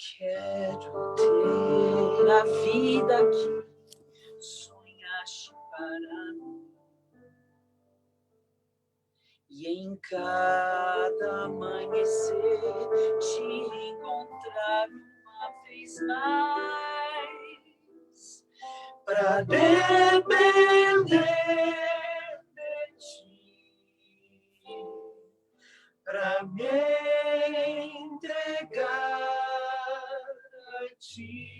Quero ter a vida que sonhaste para mim, e em cada amanhecer te encontrar uma vez mais, para depender de ti, para me entregar a ti.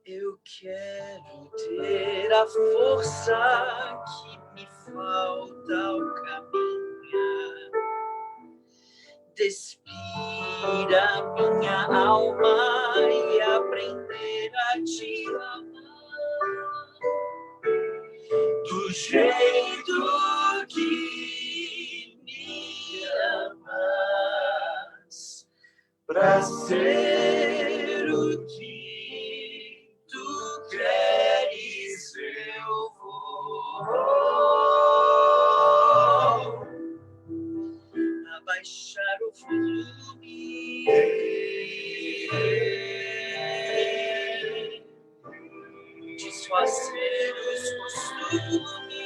Eu quero ter a força que me falta ao caminhar, despir a minha alma e aprender a te amar do jeito que me amas, pra ser o que tu queres eu vou abaixar o volume, desfazer os costumes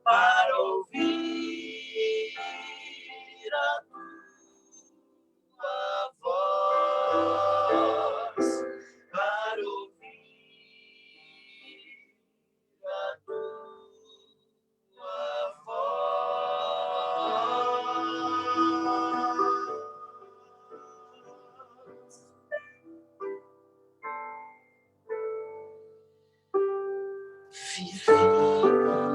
para ouvir a tua voz, para ouvir a tua voz. Vivi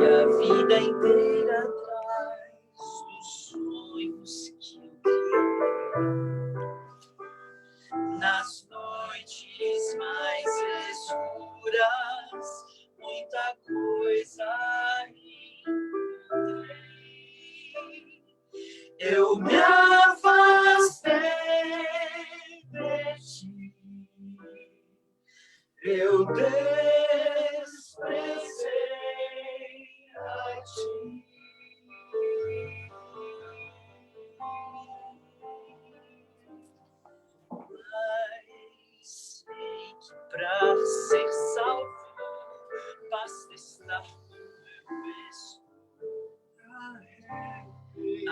a vida inteira atrás dos sonhos que eu criei, nas noites mais escuras, muita coisa encontrei. Eu me afastei de ti, eu desprezei a ti. Mas sei que pra ser salvo basta estar no meu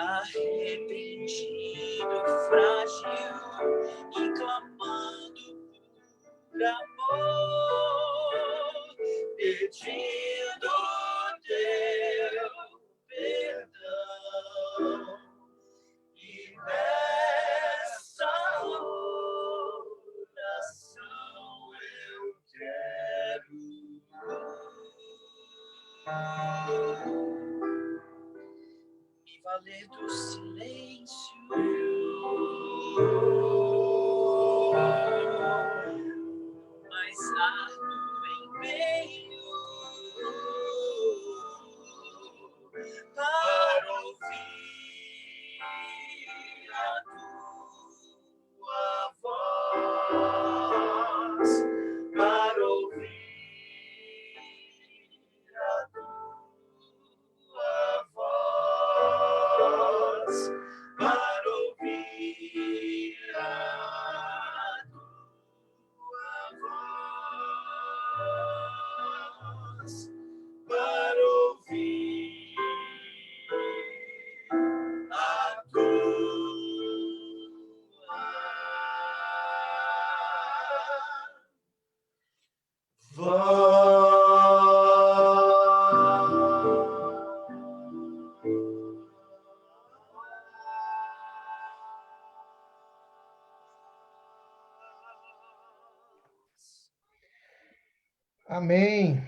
arrependido, frágil e clamando por amor, pedindo teu perdão. E nessa oração eu quero me valer do silêncio, mas árduo empenho para ouvir a tua voz, para ouvir a tua voz, para ouvir a voz, para ouvir a tua Amém.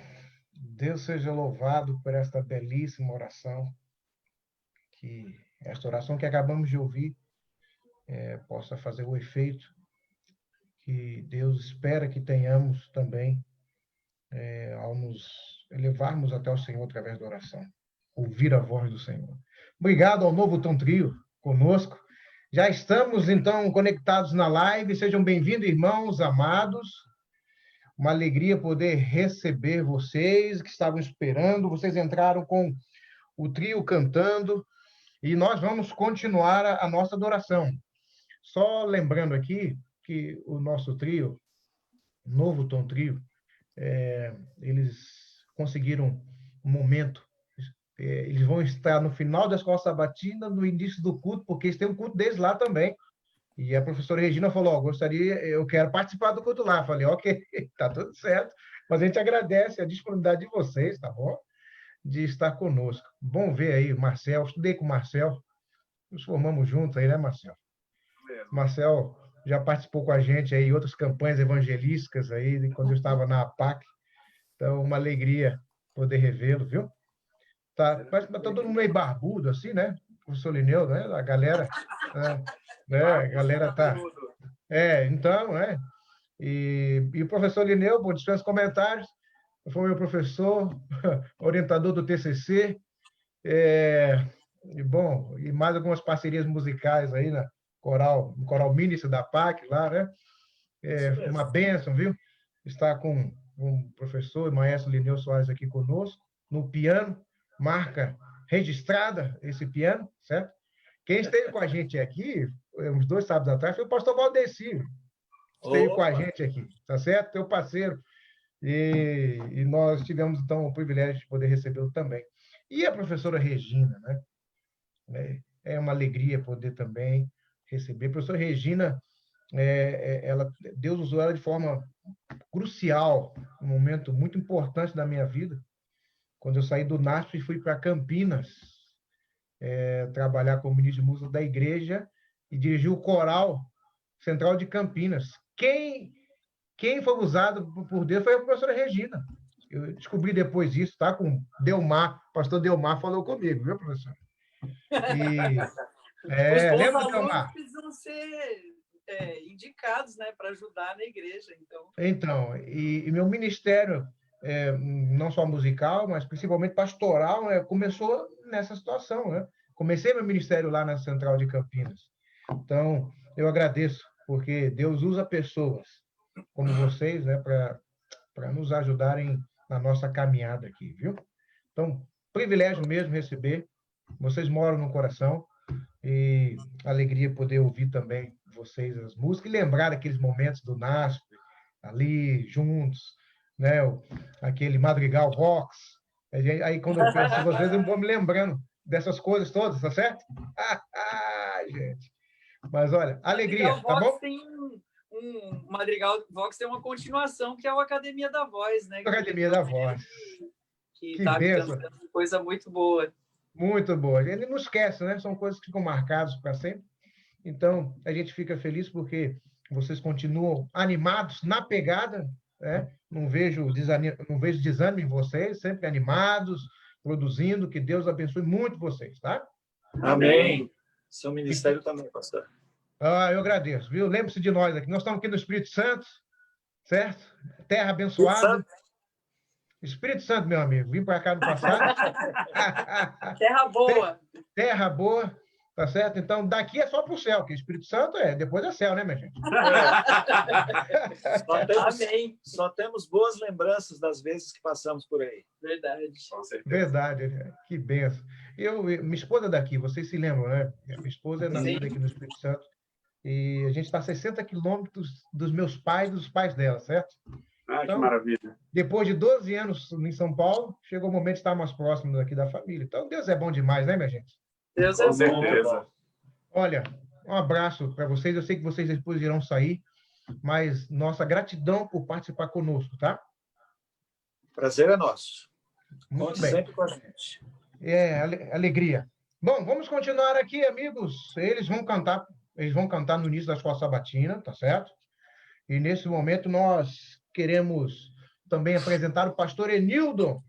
Deus seja louvado por esta belíssima oração, que esta oração que acabamos de ouvir possa fazer o efeito que Deus espera que tenhamos também ao nos elevarmos até o Senhor através da oração, ouvir a voz do Senhor. Obrigado ao Novo Tom Trio conosco. Já estamos, então, conectados na live. Sejam bem-vindos, irmãos amados. Uma alegria poder receber vocês que estavam esperando. Vocês entraram com o trio cantando e nós vamos continuar a nossa adoração. Só lembrando aqui que o nosso trio, Novo Tom Trio, eles conseguiram um momento. Eles vão estar no final da escola sabatina, no início do culto, porque eles têm um culto deles lá também. E a professora Regina falou: eu quero participar do culto lá. Falei: ok, tá tudo certo. Mas a gente agradece a disponibilidade de vocês, tá bom? De estar conosco. Bom ver aí o Marcel. Estudei com o Marcel. Nos formamos juntos aí, né, Marcel? Marcel já participou com a gente aí em outras campanhas evangelísticas aí, quando eu estava na APAC. Então, uma alegria poder revê-lo, viu? Parece que tá todo mundo meio barbudo, assim, né? O professor Lineu, né? A galera. A galera tá. Então, E o professor Lineu, bom, dispensa comentários, foi meu professor, orientador do TCC, e mais algumas parcerias musicais aí no Coral Ministro da PAC, lá, né? Uma bênção, viu? Estar com o professor e maestro Lineu Soares aqui conosco, no piano, marca registrada esse piano, certo? Quem esteve com a gente aqui, uns 2 sábados atrás, foi o pastor Valdeci, esteve com a gente aqui, tá certo? Teu parceiro. E nós tivemos, então, o privilégio de poder recebê-lo também. E a professora Regina, né? É uma alegria poder também receber. A professora Regina, Deus usou ela de forma crucial, um momento muito importante da minha vida, quando eu saí do NASP e fui para Campinas, trabalhar como ministro de música da igreja e dirigir o coral central de Campinas. Quem foi usado por Deus foi a professora Regina. Eu descobri depois isso, tá? Com Delmar, o pastor Delmar falou comigo, viu, professor? Os bons lembra, alunos Delmar? precisam ser indicados, né, para ajudar na igreja. Então, e meu ministério, não só musical, mas principalmente pastoral, começou nessa situação, né? Comecei meu ministério lá na Central de Campinas. Então, eu agradeço, porque Deus usa pessoas como vocês, né, para nos ajudarem na nossa caminhada aqui, viu? Então, privilégio mesmo receber. Vocês moram no coração e alegria poder ouvir também vocês as músicas e lembrar aqueles momentos do NASP, ali juntos, né? Aquele Madrigal Vox. Aí, quando eu penso em vocês, eu vou me lembrando dessas coisas todas, tá certo? Gente. Mas olha, alegria, tá bom? Madrigal Vox tem uma continuação, que é o Academia da Voz, né? Academia da Voz. Que tá cantando coisa muito boa. Muito boa. Ele não esquece, né? São coisas que ficam marcadas para sempre. Então, a gente fica feliz porque vocês continuam animados na pegada, né? Não vejo desânimo em vocês, sempre animados, produzindo. Que Deus abençoe muito vocês, tá? Amém. Seu ministério também, pastor. Eu agradeço, viu? Lembre-se de nós aqui. Nós estamos aqui no Espírito Santo, certo? Terra abençoada. Espírito Santo, meu amigo. Vim para cá no passado. Terra boa. Terra boa. Tá certo? Então, daqui é só para o céu, que Espírito Santo depois é céu, né, minha gente? Amém. Só temos boas lembranças das vezes que passamos por aí. Verdade. Verdade, que benção. Minha esposa é daqui, vocês se lembram, né? Minha esposa é nascida aqui no Espírito Santo e a gente está a 60 quilômetros dos meus pais e dos pais dela, certo? Então, que maravilha. Depois de 12 anos em São Paulo, chegou o momento de estar mais próximo aqui da família. Então, Deus é bom demais, né, minha gente? Deus é bom. Com certeza. Olha, um abraço para vocês. Eu sei que vocês depois irão sair, mas nossa gratidão por participar conosco, tá? Prazer é nosso. Muito Conte bem. sempre com a gente. Alegria. Bom, vamos continuar aqui, amigos. Eles vão cantar no início da escola sabatina, tá certo? E nesse momento nós queremos também apresentar o pastor Enildo.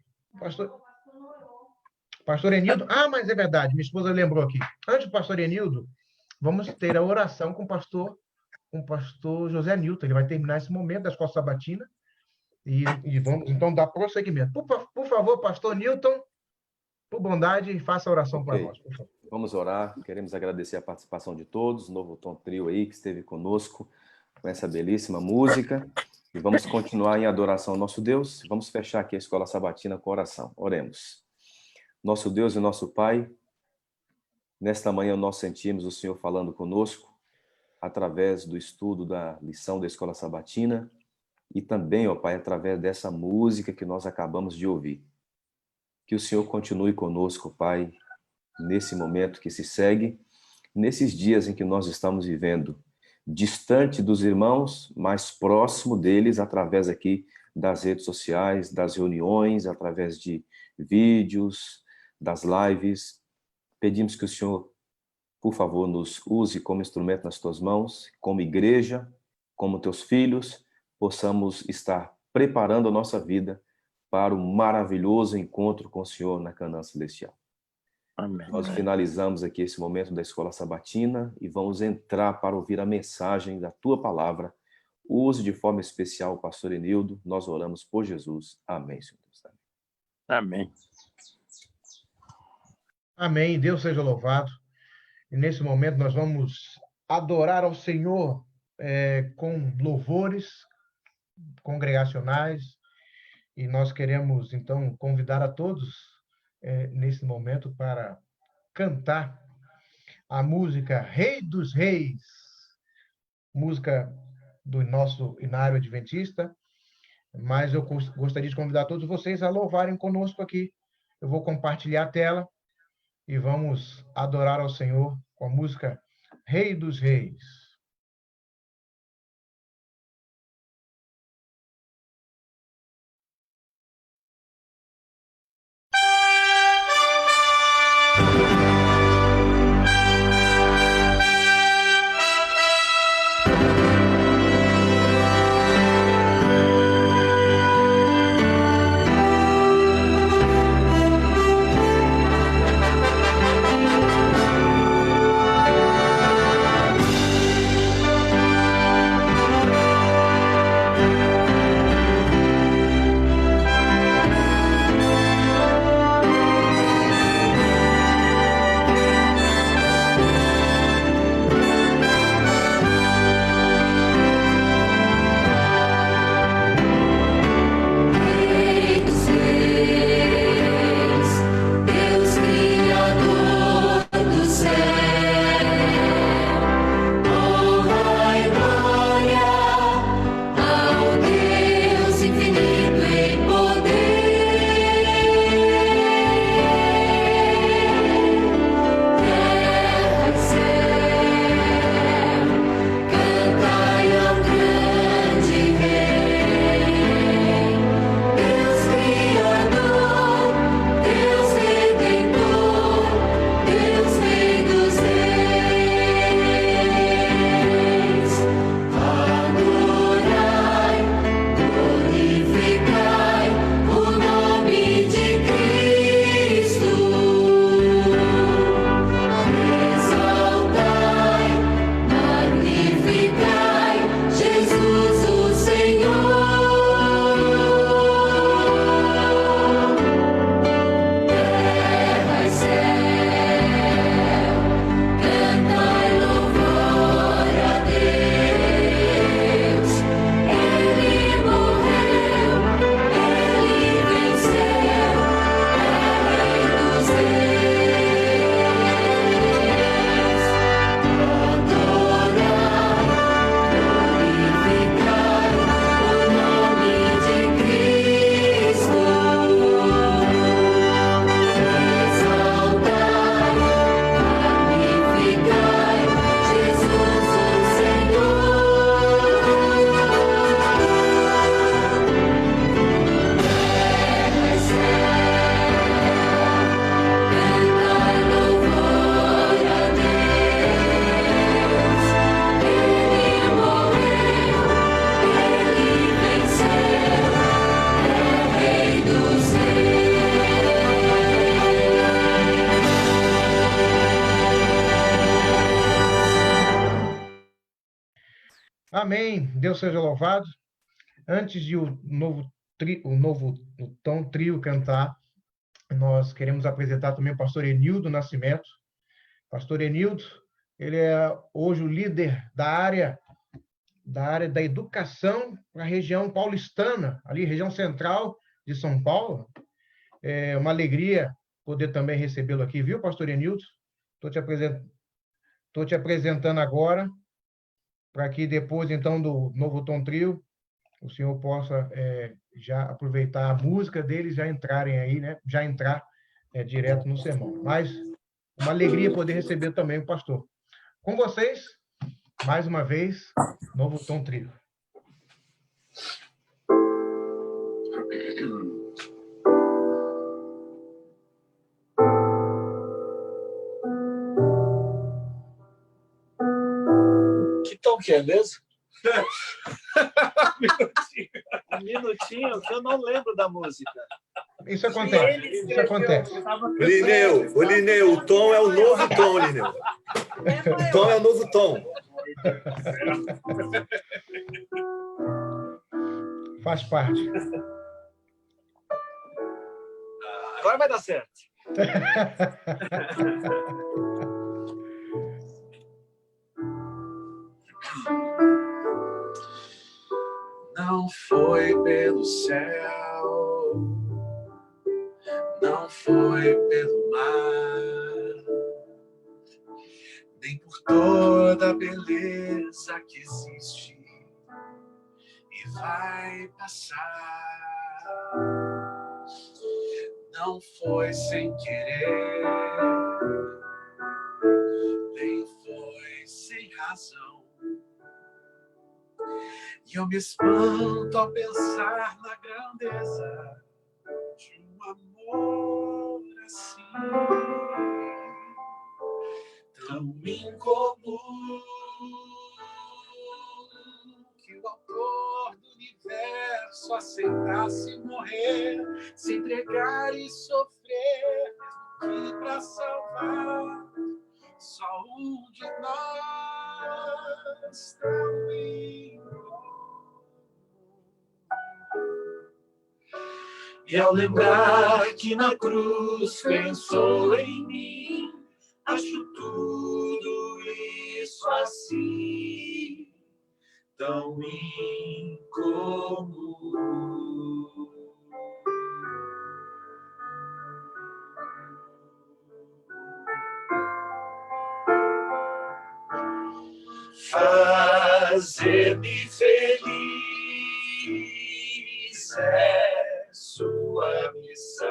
Pastor Enildo. Mas é verdade, minha esposa lembrou aqui. Antes do pastor Enildo, vamos ter a oração com o pastor José Nilton. Ele vai terminar esse momento da escola sabatina e vamos então dar prosseguimento. Por favor, pastor Nilton, por bondade, faça a oração para nós, por favor. Vamos orar. Queremos agradecer a participação de todos, Novo Tom Trio aí que esteve conosco com essa belíssima música e vamos continuar em adoração ao nosso Deus. Vamos fechar aqui a Escola Sabatina com oração. Oremos. Nosso Deus e nosso Pai, nesta manhã nós sentimos o Senhor falando conosco através do estudo da lição da Escola Sabatina e também, ó Pai, através dessa música que nós acabamos de ouvir. Que o Senhor continue conosco, Pai, nesse momento que se segue, nesses dias em que nós estamos vivendo, distante dos irmãos, mais próximo deles, através aqui das redes sociais, das reuniões, através de vídeos, das lives. Pedimos que o Senhor, por favor, nos use como instrumento nas tuas mãos, como igreja, como teus filhos, possamos estar preparando a nossa vida para o maravilhoso encontro com o Senhor na Canaã Celestial. Amém. Nós finalizamos aqui esse momento da Escola Sabatina e vamos entrar para ouvir a mensagem da Tua Palavra. Use de forma especial o pastor Enildo. Nós oramos por Jesus. Amém, Senhor Deus. Amém. Amém. Deus seja louvado. E nesse momento nós vamos adorar ao Senhor com louvores congregacionais. E nós queremos, então, convidar a todos nesse momento para cantar a música Rei dos Reis, música do nosso Inário Adventista, mas eu gostaria de convidar todos vocês a louvarem conosco aqui. Eu vou compartilhar a tela e vamos adorar ao Senhor com a música Rei dos Reis. Amém. Deus seja louvado. Antes de o trio cantar, nós queremos apresentar também o pastor Enildo Nascimento. Pastor Enildo, ele é hoje o líder da área da área da educação para a região paulistana, ali, região central de São Paulo. É uma alegria poder também recebê-lo aqui, viu, pastor Enilton? Estou te apresentando agora, para que depois, então, do Novo Tom Trio, o senhor possa já aproveitar a música deles, já entrarem aí, né? Já entrar direto no sermão. Mas uma alegria poder receber também o pastor. Com vocês, mais uma vez, Novo Tom Trio. Que tom que é mesmo? Um minutinho, que eu não lembro da música. Isso acontece, isso acontece. O Lineu, o tom é o novo tom, Lineu. O tom é o novo tom. Faz parte. Agora vai dar certo. Não foi pelo céu, não foi pelo mar, nem por toda a beleza que existe e vai passar. Não foi sem querer, nem foi sem razão. E eu me espanto ao pensar na grandeza de um amor assim, tão incomum, que o autor do universo aceitasse morrer, se entregar e sofrer, mesmo que para salvar só um de nós tão incomum. E ao lembrar que na cruz pensou em mim, acho tudo isso assim tão incomum. Fazer-me feliz é sua missão.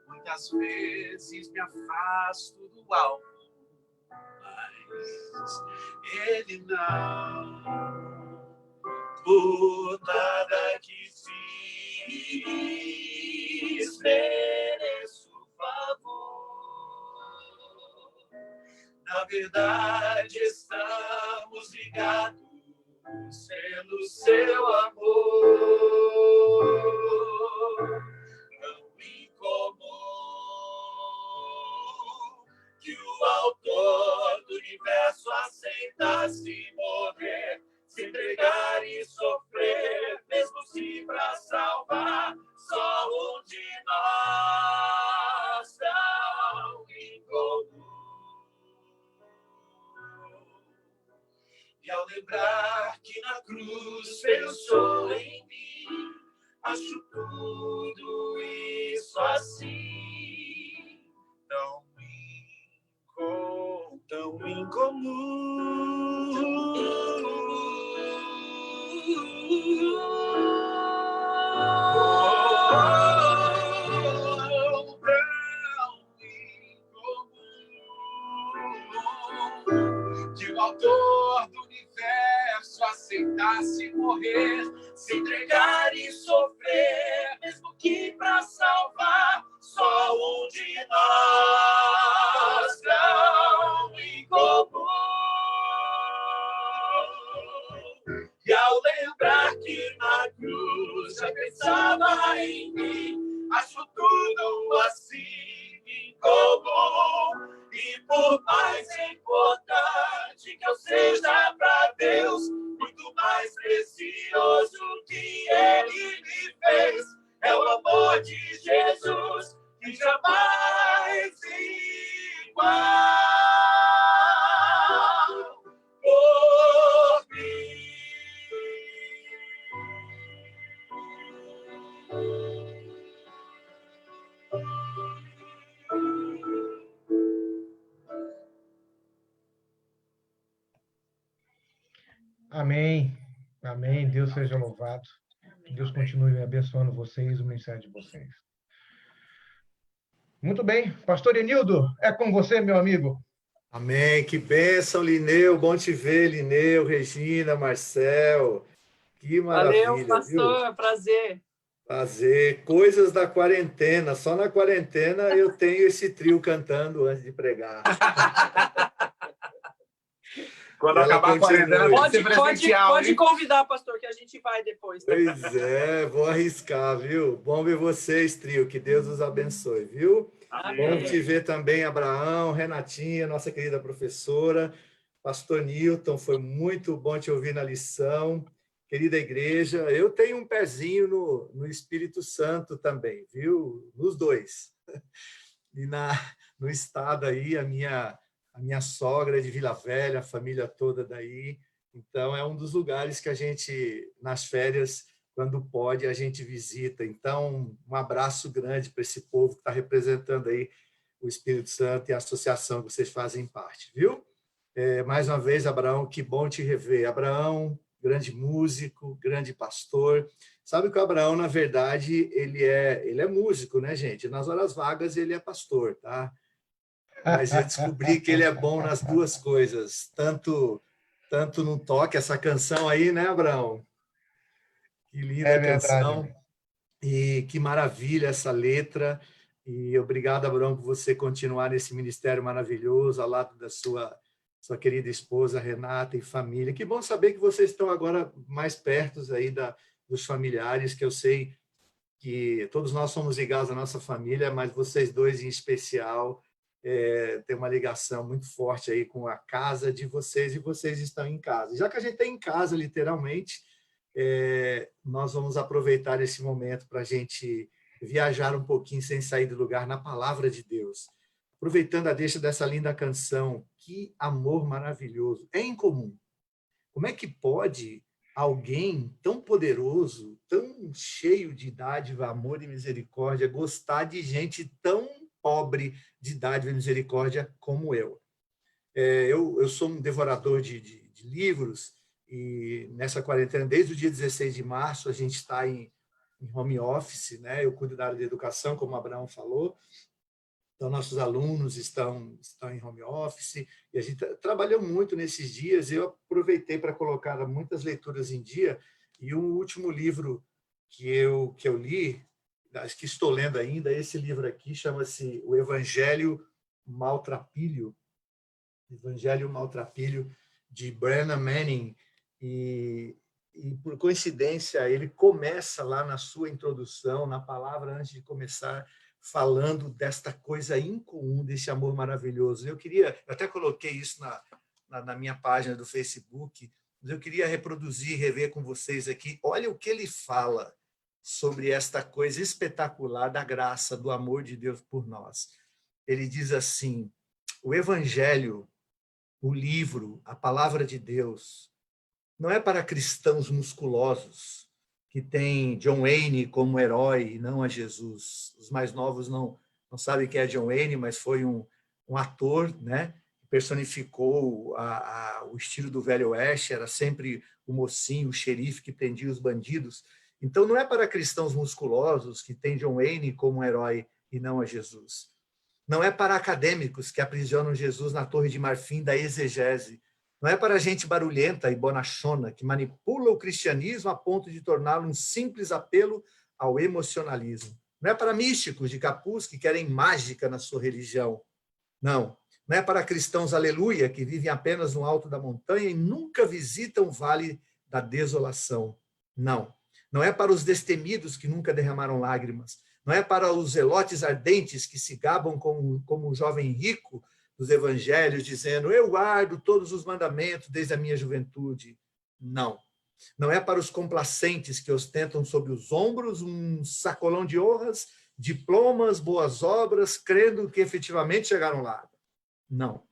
Muitas vezes me afasto do alvo, mas ele não. Por nada que fiz, mereço favor. Na verdade, estamos ligados pelo seu amor. Tão incomum que o autor do universo aceitasse morrer, se entregar e sofrer, mesmo se para salvar só um de nós tão incomum. E ao lembrar que na cruz pensou em mim, acho tudo isso assim tão incomum. Que o autor do universo aceitasse morrer, se entregar e sofrer, mesmo que para salvar só um de nós tão incomum. E ao lembrar que na cruz já pensava em mim, acho tudo assim incomum. E por mais importante que eu seja para Deus, muito mais precioso que Ele me fez é o amor de Jesus, que jamais igual. Amém. Amém. Deus seja louvado. Que Deus continue abençoando vocês, o ministério de vocês. Muito bem. Pastor Enildo, é com você, meu amigo. Amém. Que bênção, Lineu. Bom te ver, Lineu, Regina, Marcel. Que Valeu, maravilha, viu? pastor. Prazer. Fazer coisas da quarentena. Só na quarentena eu tenho esse trio cantando antes de pregar. Quando Ela acabar a quarentena, continua. pode ser presencial, Pode hein? convidar, pastor, que a gente vai depois. Pois é, vou arriscar, viu? Bom ver vocês, trio. Que Deus os abençoe, viu? Bom te ver também, Abraão, Renatinha, nossa querida professora, pastor Newton, foi muito bom te ouvir na lição. Querida igreja, eu tenho um pezinho no Espírito Santo também, viu? Nos dois. E no estado aí, a minha sogra é de Vila Velha, a família toda daí. Então, é um dos lugares que a gente, nas férias, quando pode, a gente visita. Então, um abraço grande para esse povo que está representando aí o Espírito Santo e a associação que vocês fazem parte, viu? Mais uma vez, Abraão, que bom te rever. Abraão, grande músico, grande pastor. Sabe que o Abraão, na verdade, ele é músico, né, gente? Nas horas vagas, ele é pastor, tá? Mas eu descobri que ele é bom nas duas coisas, tanto no toque, essa canção aí, né, Abraão? Que linda É verdade. canção. E que maravilha essa letra. E obrigado, Abraão, por você continuar nesse ministério maravilhoso, ao lado da sua querida esposa, Renata, e família. Que bom saber que vocês estão agora mais perto aí dos familiares, que eu sei que todos nós somos ligados à nossa família, mas vocês dois em especial têm uma ligação muito forte aí com a casa de vocês, e vocês estão em casa. Já que a gente está em casa, literalmente, nós vamos aproveitar esse momento para a gente viajar um pouquinho sem sair do lugar na palavra de Deus. Aproveitando a deixa dessa linda canção, que amor maravilhoso. É incomum. Como é que pode alguém tão poderoso, tão cheio de dádiva, amor e misericórdia, gostar de gente tão pobre de dádiva e misericórdia como eu? Eu sou um devorador de livros, e nessa quarentena, desde o dia 16 de março, a gente está em home office, né? Eu cuido da área de educação, como o Abraão falou. Então, nossos alunos estão em home office, e a gente trabalhou muito nesses dias. Eu aproveitei para colocar muitas leituras em dia, e o último livro que eu li, acho que estou lendo ainda, esse livro aqui, chama-se O Evangelho Maltrapilho, de Brennan Manning, e por coincidência, ele começa lá na sua introdução, na palavra antes de começar, falando desta coisa incomum, desse amor maravilhoso. Eu até coloquei isso na minha página do Facebook, mas eu queria reproduzir, rever com vocês aqui. Olha o que ele fala sobre esta coisa espetacular da graça, do amor de Deus por nós. Ele diz assim: o Evangelho, o livro, a palavra de Deus, não é para cristãos musculosos, que tem John Wayne como herói e não a Jesus. Os mais novos não sabem quem é John Wayne, mas foi um ator, né? Personificou o estilo do Velho Oeste, era sempre o mocinho, o xerife que prendia os bandidos. Então, não é para cristãos musculosos, que tem John Wayne como herói e não a Jesus. Não é para acadêmicos que aprisionam Jesus na Torre de Marfim da exegese. Não é para gente barulhenta e bonachona que manipula o cristianismo a ponto de torná-lo um simples apelo ao emocionalismo. Não é para místicos de capuz que querem mágica na sua religião. Não. Não é para cristãos aleluia que vivem apenas no alto da montanha e nunca visitam o vale da desolação. Não. Não é para os destemidos que nunca derramaram lágrimas. Não é para os zelotes ardentes que se gabam como um jovem rico dos evangelhos, dizendo: eu guardo todos os mandamentos desde a minha juventude. Não. Não é para os complacentes que ostentam sobre os ombros um sacolão de honras, diplomas, boas obras, crendo que efetivamente chegaram lá. Não.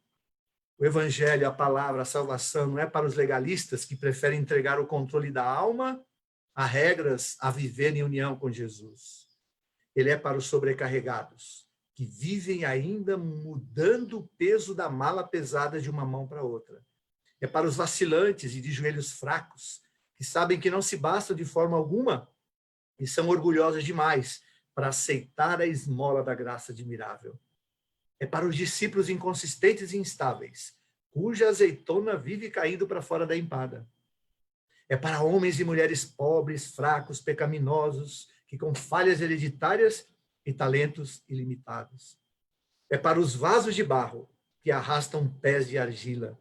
O evangelho, a palavra, a salvação não é para os legalistas que preferem entregar o controle da alma a regras a viver em união com Jesus. Ele é para os sobrecarregados, que vivem ainda mudando o peso da mala pesada de uma mão para outra. É para os vacilantes e de joelhos fracos, que sabem que não se bastam de forma alguma e são orgulhosos demais para aceitar a esmola da graça admirável. É para os discípulos inconsistentes e instáveis, cuja azeitona vive caindo para fora da empada. É para homens e mulheres pobres, fracos, pecaminosos, que com falhas hereditárias e talentos ilimitados. É para os vasos de barro, que arrastam pés de argila.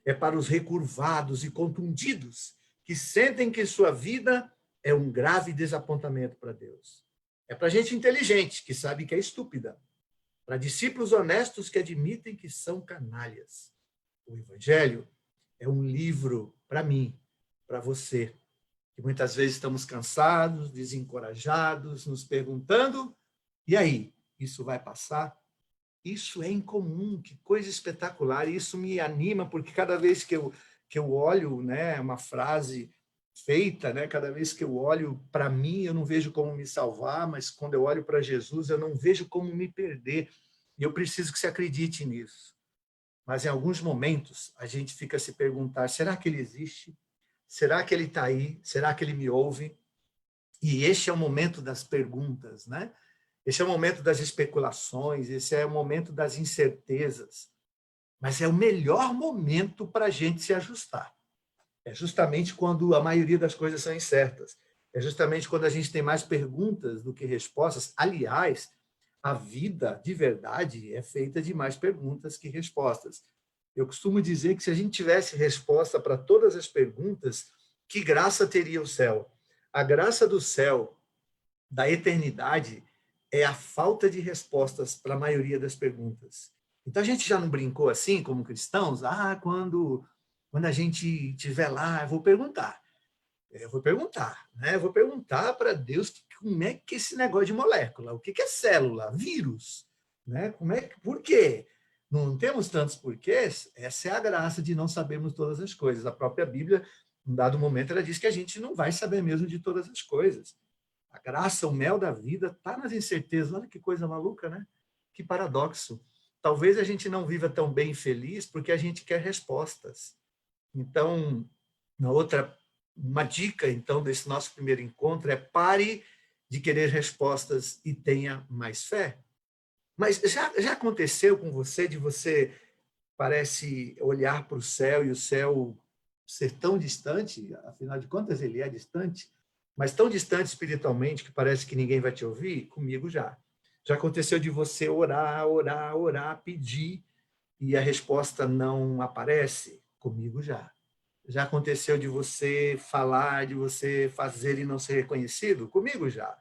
É para os recurvados e contundidos, que sentem que sua vida é um grave desapontamento para Deus. É para gente inteligente, que sabe que é estúpida. Para discípulos honestos que admitem que são canalhas. O Evangelho é um livro para mim, para você, que muitas vezes estamos cansados, desencorajados, nos perguntando, e aí, isso vai passar? Isso é incomum, que coisa espetacular, e isso me anima, porque cada vez que eu olho, né, uma frase feita, né, cada vez que eu olho para mim, eu não vejo como me salvar, mas quando eu olho para Jesus, eu não vejo como me perder, e eu preciso que você acredite nisso. Mas em alguns momentos, a gente fica a se perguntar, será que ele existe? Será que ele está aí? Será que ele me ouve? E este é o momento das perguntas, né? Esse é o momento das especulações, esse é o momento das incertezas. Mas é o melhor momento para a gente se ajustar. É justamente quando a maioria das coisas são incertas. É justamente quando a gente tem mais perguntas do que respostas. Aliás, a vida, de verdade, é feita de mais perguntas que respostas. Eu costumo dizer que se a gente tivesse resposta para todas as perguntas, que graça teria o céu? A graça do céu, da eternidade, é a falta de respostas para a maioria das perguntas. Então, a gente já não brincou assim, como cristãos? Quando a gente estiver lá, eu vou perguntar. Né? Eu vou perguntar para Deus como é que esse negócio de molécula, o que é célula, vírus, né? Por quê? Não temos tantos porquês. Essa é a graça de não sabermos todas as coisas. A própria Bíblia, em dado momento, ela diz que a gente não vai saber mesmo de todas as coisas. A graça, o mel da vida, está nas incertezas. Olha que coisa maluca, né? Que paradoxo. Talvez a gente não viva tão bem e feliz porque a gente quer respostas. Então, uma dica, então, desse nosso primeiro encontro é pare de querer respostas e tenha mais fé. Mas já aconteceu com você de você parece olhar para o céu e o céu ser tão distante, afinal de contas ele é distante, mas tão distante espiritualmente que parece que ninguém vai te ouvir? Comigo já. Já aconteceu de você orar, pedir e a resposta não aparece? Comigo já. Já aconteceu de você falar, de você fazer e não ser reconhecido? Comigo já.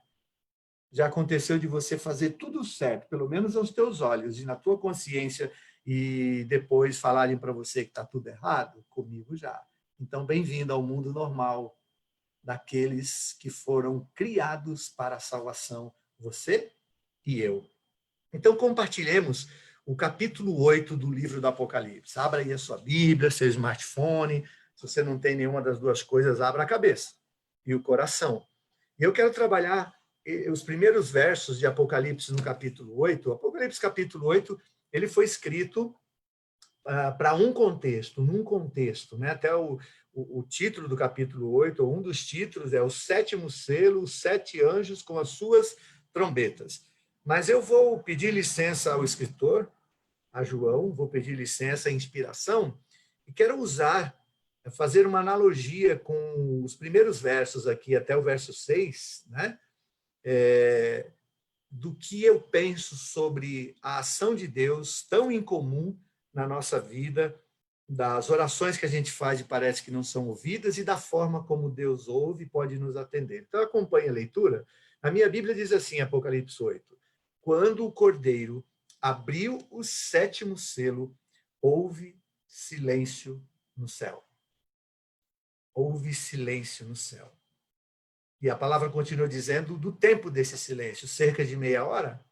Já aconteceu de você fazer tudo certo, pelo menos aos teus olhos e na tua consciência, e depois falarem para você que está tudo errado? Comigo já. Então, bem-vindo ao mundo normal daqueles que foram criados para a salvação, você e eu. Então, compartilhemos o capítulo 8 do livro do Apocalipse. Abra aí a sua Bíblia, seu smartphone. Se você não tem nenhuma das duas coisas, abra a cabeça e o coração. E eu quero trabalhar os primeiros versos de Apocalipse no capítulo 8. O Apocalipse capítulo 8, ele foi escrito para um contexto, num contexto, né? Até o título do capítulo 8, ou um dos títulos, é o sétimo selo, os 7 anjos com as suas trombetas. Mas eu vou pedir licença ao escritor, a João, vou pedir licença à inspiração, e quero fazer uma analogia com os primeiros versos aqui, até o verso 6, né? Do que eu penso sobre a ação de Deus tão incomum na nossa vida, das orações que a gente faz e parece que não são ouvidas, e da forma como Deus ouve e pode nos atender. Então, acompanhe a leitura. A minha Bíblia diz assim, Apocalipse 8, quando o Cordeiro abriu o 7º selo, houve silêncio no céu. Houve silêncio no céu. E a palavra continua dizendo do tempo desse silêncio, cerca de meia hora.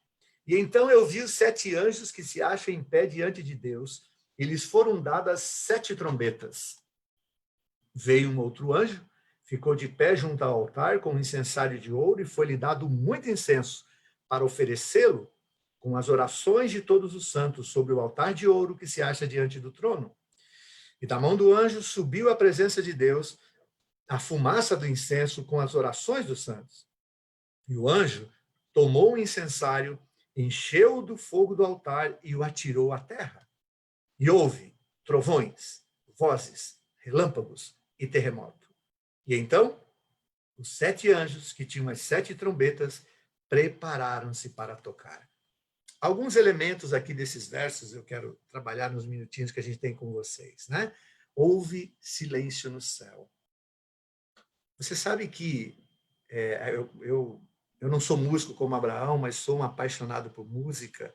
E então eu vi os 7 anjos que se acham em pé diante de Deus, e lhes foram dadas 7 trombetas. Veio um outro anjo, ficou de pé junto ao altar com um incensário de ouro, e foi-lhe dado muito incenso para oferecê-lo com as orações de todos os santos sobre o altar de ouro que se acha diante do trono. E da mão do anjo subiu à presença de Deus a fumaça do incenso com as orações dos santos. E o anjo tomou o incensário, encheu do fogo do altar e o atirou à terra. E houve trovões, vozes, relâmpagos e terremoto. E então, os 7 anjos, que tinham as 7 trombetas, prepararam-se para tocar. Alguns elementos aqui desses versos eu quero trabalhar nos minutinhos que a gente tem com vocês, né? Houve silêncio no céu. Você sabe que eu não sou músico como Abraão, mas sou um apaixonado por música.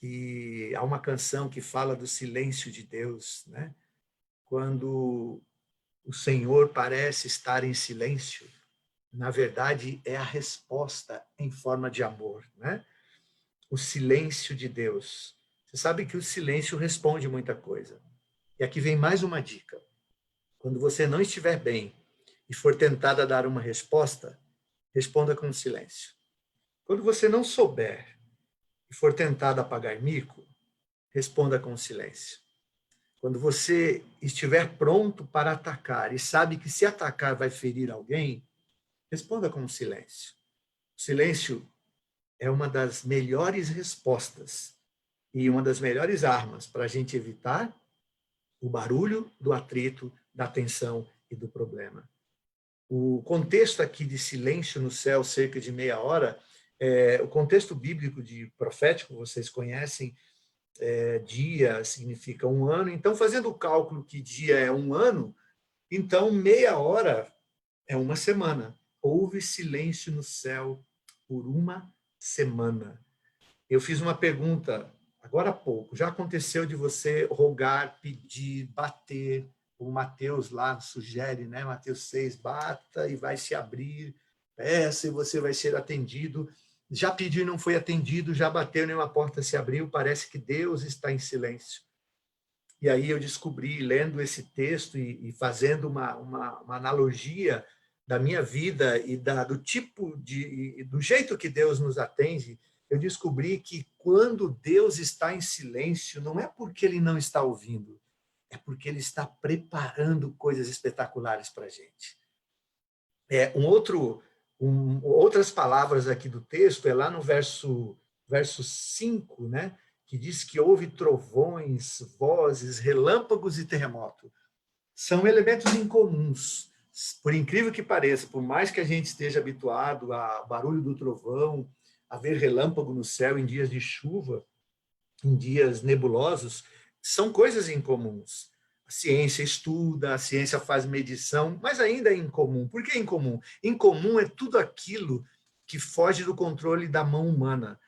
E há uma canção que fala do silêncio de Deus, né? Quando o Senhor parece estar em silêncio, na verdade é a resposta em forma de amor, né? O silêncio de Deus. Você sabe que o silêncio responde muita coisa. E aqui vem mais uma dica. Quando você não estiver bem e for tentada a dar uma resposta, responda com silêncio. Quando você não souber e for tentado a pagar mico, responda com silêncio. Quando você estiver pronto para atacar e sabe que se atacar vai ferir alguém, responda com silêncio. O silêncio é uma das melhores respostas e uma das melhores armas para a gente evitar o barulho do atrito, da tensão e do problema. O contexto aqui de silêncio no céu, cerca de meia hora, o contexto bíblico de profético, vocês conhecem, dia significa 1 ano, então fazendo o cálculo que dia é 1 ano, então meia hora é 1 semana. Houve silêncio no céu por 1 semana. Eu fiz uma pergunta agora há pouco, já aconteceu de você rogar, pedir, bater, o Mateus lá sugere, né? Mateus 6, bata e vai se abrir, peça e você vai ser atendido. Já pediu e não foi atendido, já bateu e nenhuma porta se abriu, parece que Deus está em silêncio. E aí eu descobri, lendo esse texto e fazendo uma analogia da minha vida e do tipo do jeito que Deus nos atende, eu descobri que quando Deus está em silêncio, não é porque Ele não está ouvindo, é porque Ele está preparando coisas espetaculares para a gente. Outras palavras aqui do texto, é lá no verso 5, né, que diz que houve trovões, vozes, relâmpagos e terremoto. São elementos incomuns. Por incrível que pareça, por mais que a gente esteja habituado ao barulho do trovão, a ver relâmpago no céu em dias de chuva, em dias nebulosos, são coisas incomuns. A ciência estuda, a ciência faz medição, mas ainda é incomum. Por que incomum? Incomum é tudo aquilo que foge do controle da mão humana.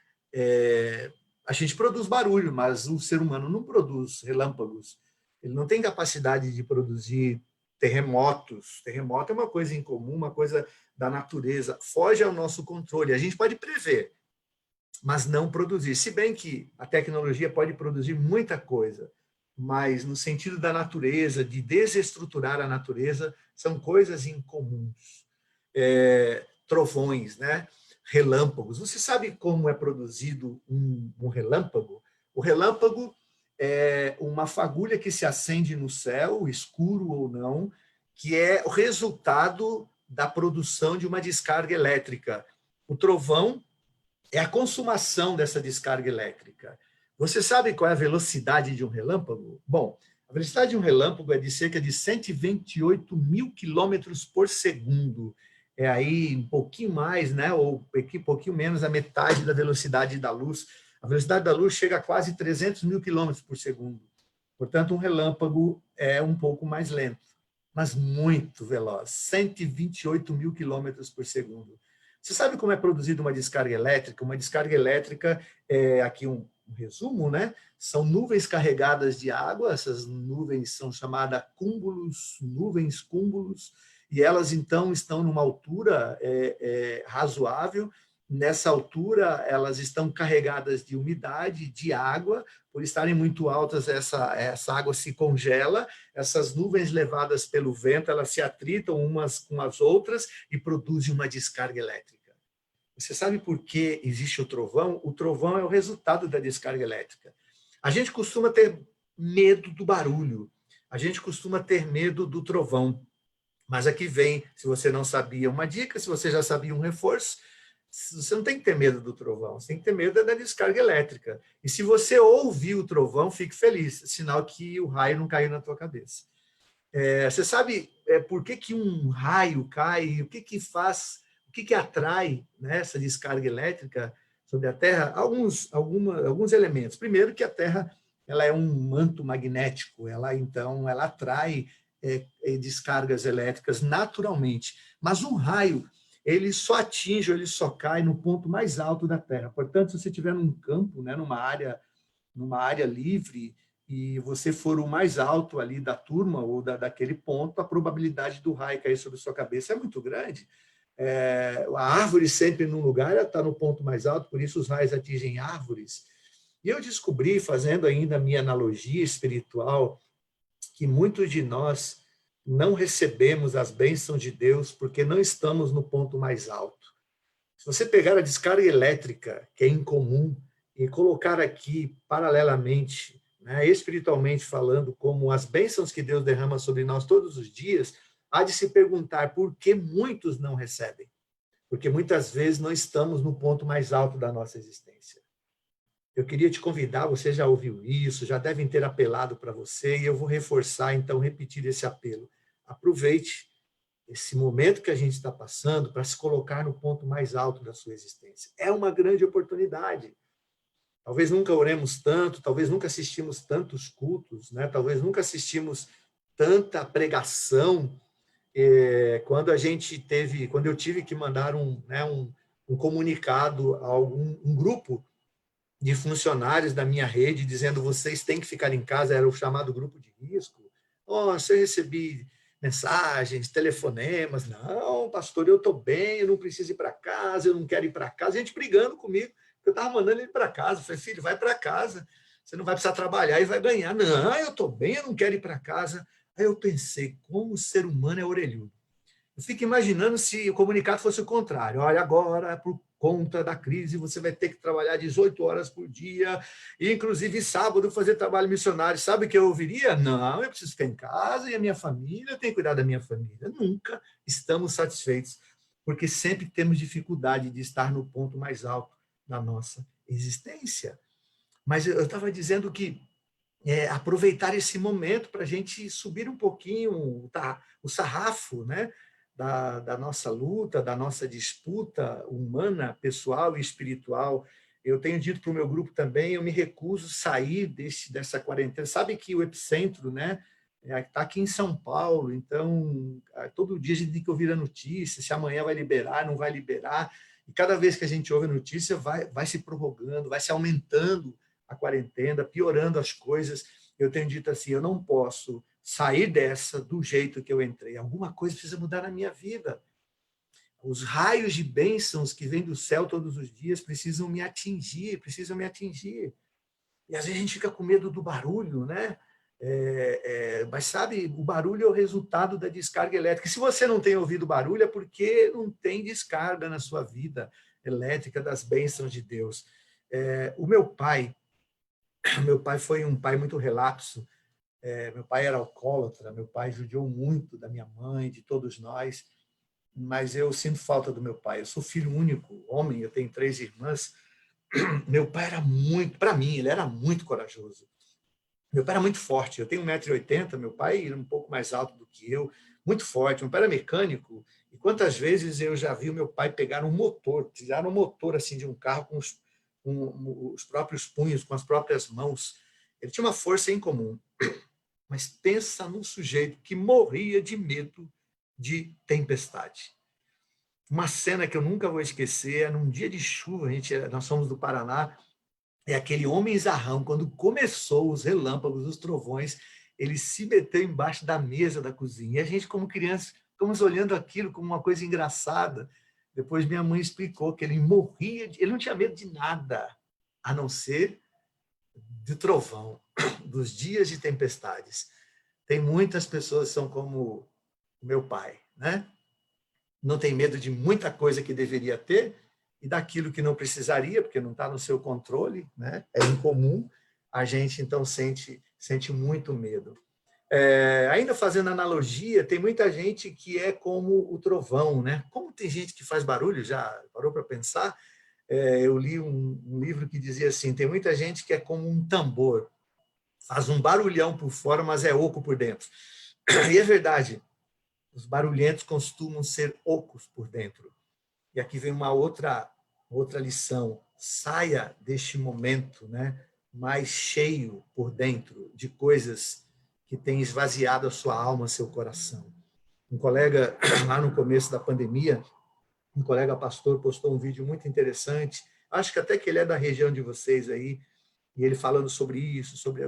A gente produz barulho, mas o ser humano não produz relâmpagos. Ele não tem capacidade de produzir terremotos. Terremoto é uma coisa incomum, uma coisa da natureza. Foge ao nosso controle. A gente pode prever, mas não produzir. Se bem que a tecnologia pode produzir muita coisa, mas no sentido da natureza, de desestruturar a natureza, são coisas incomuns. Trovões, né? Relâmpagos. Você sabe como é produzido um relâmpago? O relâmpago é uma fagulha que se acende no céu, escuro ou não, que é o resultado da produção de uma descarga elétrica. O trovão é a consumação dessa descarga elétrica. Você sabe qual é a velocidade de um relâmpago? Bom, a velocidade de um relâmpago é de cerca de 128 mil quilômetros por segundo. É aí um pouquinho mais, né? Ou um pouquinho menos a metade da velocidade da luz. A velocidade da luz chega a quase 300 mil quilômetros por segundo. Portanto, um relâmpago é um pouco mais lento, mas muito veloz. 128 mil quilômetros por segundo. Você sabe como é produzida uma descarga elétrica? Uma descarga elétrica, aqui um resumo, né? São nuvens carregadas de água, essas nuvens são chamadas cúmulos, nuvens cúmulos, e elas então estão numa altura razoável. Nessa altura, elas estão carregadas de umidade, de água. Por estarem muito altas, essa água se congela, essas nuvens levadas pelo vento, elas se atritam umas com as outras e produzem uma descarga elétrica. Você sabe por que existe o trovão? O trovão é o resultado da descarga elétrica. A gente costuma ter medo do barulho. A gente costuma ter medo do trovão. Mas aqui vem, se você não sabia, uma dica, se você já sabia, um reforço. Você não tem que ter medo do trovão, você tem que ter medo da descarga elétrica. E se você ouvir o trovão, fique feliz, sinal que o raio não caiu na tua cabeça. Você sabe por que um raio cai, o que faz, o que atrai, né, essa descarga elétrica sobre a Terra? Alguns elementos. Primeiro, que a Terra ela é um manto magnético, ela atrai descargas elétricas naturalmente. Mas um raio, ele só atinge, ele só cai no ponto mais alto da Terra. Portanto, se você estiver num campo, né, numa área livre, e você for o mais alto ali da turma ou daquele ponto, a probabilidade do raio cair sobre a sua cabeça é muito grande. A árvore sempre num lugar está no ponto mais alto, por isso os raios atingem árvores. E eu descobri, fazendo ainda a minha analogia espiritual, que muitos de nós não recebemos as bênçãos de Deus porque não estamos no ponto mais alto. Se você pegar a descarga elétrica, que é incomum, e colocar aqui paralelamente, né, espiritualmente falando, como as bênçãos que Deus derrama sobre nós todos os dias, há de se perguntar por que muitos não recebem. Porque muitas vezes não estamos no ponto mais alto da nossa existência. Eu queria te convidar, você já ouviu isso, já devem ter apelado para você, e eu vou reforçar, então, repetir esse apelo. Aproveite esse momento que a gente está passando para se colocar no ponto mais alto da sua existência. É uma grande oportunidade. Talvez nunca oremos tanto, talvez nunca assistimos tantos cultos, né? Talvez nunca assistimos tanta pregação. Quando eu tive que mandar um comunicado a um grupo de funcionários da minha rede, dizendo vocês têm que ficar em casa, era o chamado grupo de risco. Nossa, eu recebi mensagens, telefonemas, não, pastor, eu estou bem, eu não preciso ir para casa, eu não quero ir para casa, gente brigando comigo, eu estava mandando ele para casa, eu falei, filho, vai para casa, você não vai precisar trabalhar e vai ganhar. Não, eu estou bem, eu não quero ir para casa. Aí eu pensei, como o ser humano é orelhudo. Eu fico imaginando se o comunicado fosse o contrário. Olha, agora, por conta da crise, você vai ter que trabalhar 18 horas por dia, e inclusive sábado fazer trabalho missionário. Sabe o que eu ouviria? Não, eu preciso ficar em casa e a minha família, eu tenho que cuidar da minha família. Nunca estamos satisfeitos, porque sempre temos dificuldade de estar no ponto mais alto da nossa existência. Mas eu estava dizendo que aproveitar esse momento para a gente subir um pouquinho o sarrafo, né? Da nossa luta, da nossa disputa humana, pessoal e espiritual. Eu tenho dito para o meu grupo também, eu me recuso a sair dessa quarentena. Sabe que o epicentro, né, está aqui em São Paulo, então todo dia a gente tem que ouvir a notícia, se amanhã vai liberar, não vai liberar, e cada vez que a gente ouve a notícia vai se prorrogando, vai se aumentando a quarentena, piorando as coisas. Eu tenho dito assim, eu não posso sair dessa do jeito que eu entrei. Alguma coisa precisa mudar na minha vida. Os raios de bênçãos que vêm do céu todos os dias precisam me atingir. E às vezes a gente fica com medo do barulho, né? Mas sabe, o barulho é o resultado da descarga elétrica. Se você não tem ouvido barulho, é porque não tem descarga na sua vida elétrica das bênçãos de Deus. O meu pai foi um pai muito relapso. Meu pai era alcoólatra, meu pai judiou muito da minha mãe, de todos nós, mas eu sinto falta do meu pai. Eu sou filho único, homem, eu tenho 3 irmãs. Meu pai era muito, para mim, ele era muito corajoso. Meu pai era muito forte, eu tenho 1,80 m, meu pai era um pouco mais alto do que eu, muito forte. Meu pai era mecânico, e quantas vezes eu já vi o meu pai pegar um motor, tirar um motor assim de um carro com os próprios punhos, com as próprias mãos. Ele tinha uma força incomum. Mas pensa num sujeito que morria de medo de tempestade. Uma cena que eu nunca vou esquecer é num dia de chuva, nós somos do Paraná, aquele homem zarrão, quando começou os relâmpagos, os trovões, ele se meteu embaixo da mesa da cozinha. E a gente, como criança, ficamos olhando aquilo como uma coisa engraçada. Depois minha mãe explicou que ele ele não tinha medo de nada, a não ser de trovão, dos dias de tempestades. Tem muitas pessoas que são como o meu pai, né? Não tem medo de muita coisa que deveria ter e daquilo que não precisaria, porque não está no seu controle, né? É incomum. A gente, então, sente muito medo. Ainda fazendo analogia, tem muita gente que é como o trovão, né? Como tem gente que faz barulho, já parou para pensar? Eu li um livro que dizia assim, tem muita gente que é como um tambor, faz um barulhão por fora, mas é oco por dentro. E é verdade, os barulhentos costumam ser ocos por dentro. E aqui vem uma outra lição. Saia deste momento, né, mais cheio por dentro de coisas que têm esvaziado a sua alma, seu coração. Um colega, lá no começo da pandemia, um colega pastor postou um vídeo muito interessante, acho que até que ele é da região de vocês aí, e ele falando sobre isso, sobre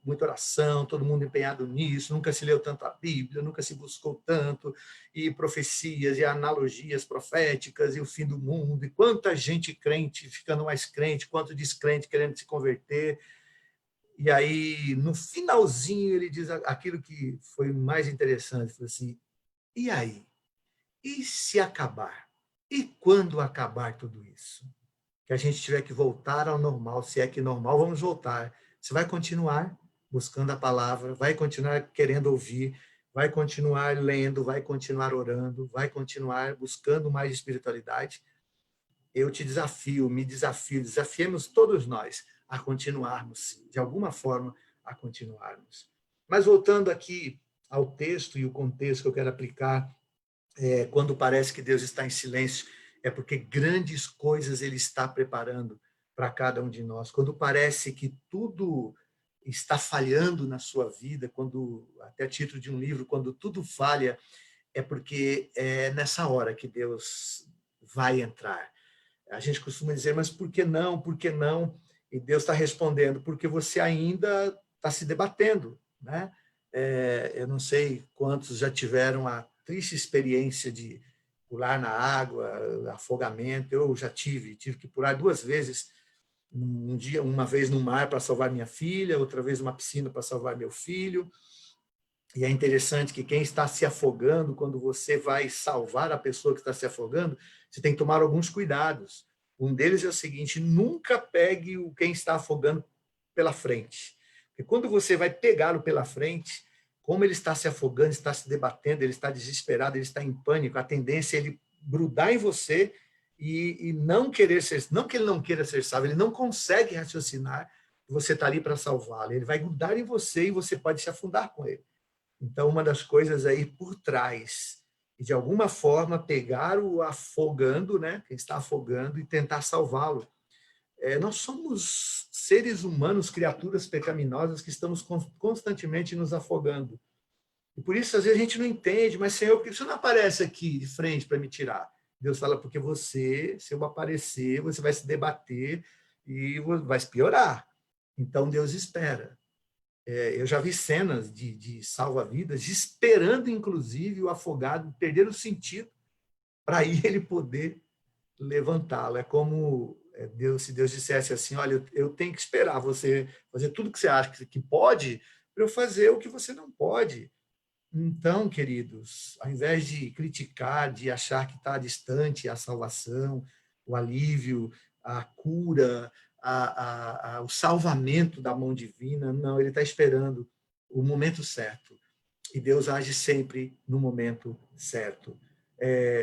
muita oração, todo mundo empenhado nisso, nunca se leu tanto a Bíblia, nunca se buscou tanto, e profecias, e analogias proféticas, e o fim do mundo, e quanta gente crente ficando mais crente, quanto descrente querendo se converter. E aí, no finalzinho, ele diz aquilo que foi mais interessante, falou assim, e aí? E se acabar? E quando acabar tudo isso? Que a gente tiver que voltar ao normal, se é que normal, vamos voltar. Você vai continuar buscando a palavra, vai continuar querendo ouvir, vai continuar lendo, vai continuar orando, vai continuar buscando mais espiritualidade. Eu te desafio, me desafio, desafiemos todos nós a continuarmos, de alguma forma, a continuarmos. Mas voltando aqui ao texto e o contexto que eu quero aplicar, quando parece que Deus está em silêncio, é porque grandes coisas Ele está preparando para cada um de nós. Quando parece que tudo está falhando na sua vida, quando, até título de um livro, quando tudo falha, é porque é nessa hora que Deus vai entrar. A gente costuma dizer, mas por que não? Por que não? E Deus está respondendo, porque você ainda está se debatendo, né? Eu não sei quantos já tiveram a triste experiência de pular na água, afogamento. Eu já tive que pular 2 vezes, um dia, uma vez no mar para salvar minha filha, outra vez numa piscina para salvar meu filho. E é interessante que quem está se afogando, quando você vai salvar a pessoa que está se afogando, você tem que tomar alguns cuidados. Um deles é o seguinte, nunca pegue quem está afogando pela frente. Porque quando você vai pegá-lo pela frente, como ele está se afogando, está se debatendo, ele está desesperado, ele está em pânico, a tendência é ele grudar em você e não querer ser, não que ele não queira ser salvo, ele não consegue raciocinar que você está ali para salvá-lo. Ele vai grudar em você e você pode se afundar com ele. Então, uma das coisas aí por trás, e de alguma forma pegar o afogando, né, quem está afogando, e tentar salvá-lo. Nós somos seres humanos, criaturas pecaminosas que estamos constantemente nos afogando. E por isso, às vezes, a gente não entende, mas, Senhor, por que você não aparece aqui de frente para me tirar? Deus fala, porque você, se eu aparecer, você vai se debater e vai se piorar. Então, Deus espera. Eu já vi cenas de salva-vidas esperando, inclusive, o afogado perder o sentido para aí ele poder levantá-lo. É como se Deus dissesse assim, olha, eu tenho que esperar você fazer tudo que você acha que pode para eu fazer o que você não pode. Então, queridos, ao invés de criticar, de achar que está distante a salvação, o alívio, a cura, o salvamento da mão divina, não, ele está esperando o momento certo. E Deus age sempre no momento certo.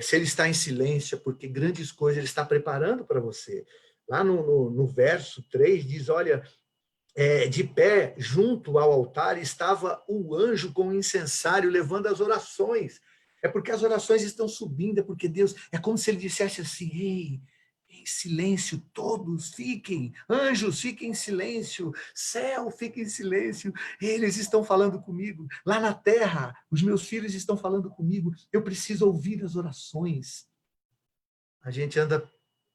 Se ele está em silêncio, é porque grandes coisas ele está preparando para você. Lá no verso 3 diz, olha, de pé junto ao altar estava o anjo com o incensário levando as orações. É porque as orações estão subindo, é porque Deus, é como se ele dissesse assim, ei, em silêncio, todos fiquem, anjos, fiquem em silêncio, céu, fiquem em silêncio, eles estão falando comigo, lá na terra, os meus filhos estão falando comigo, eu preciso ouvir as orações. A gente anda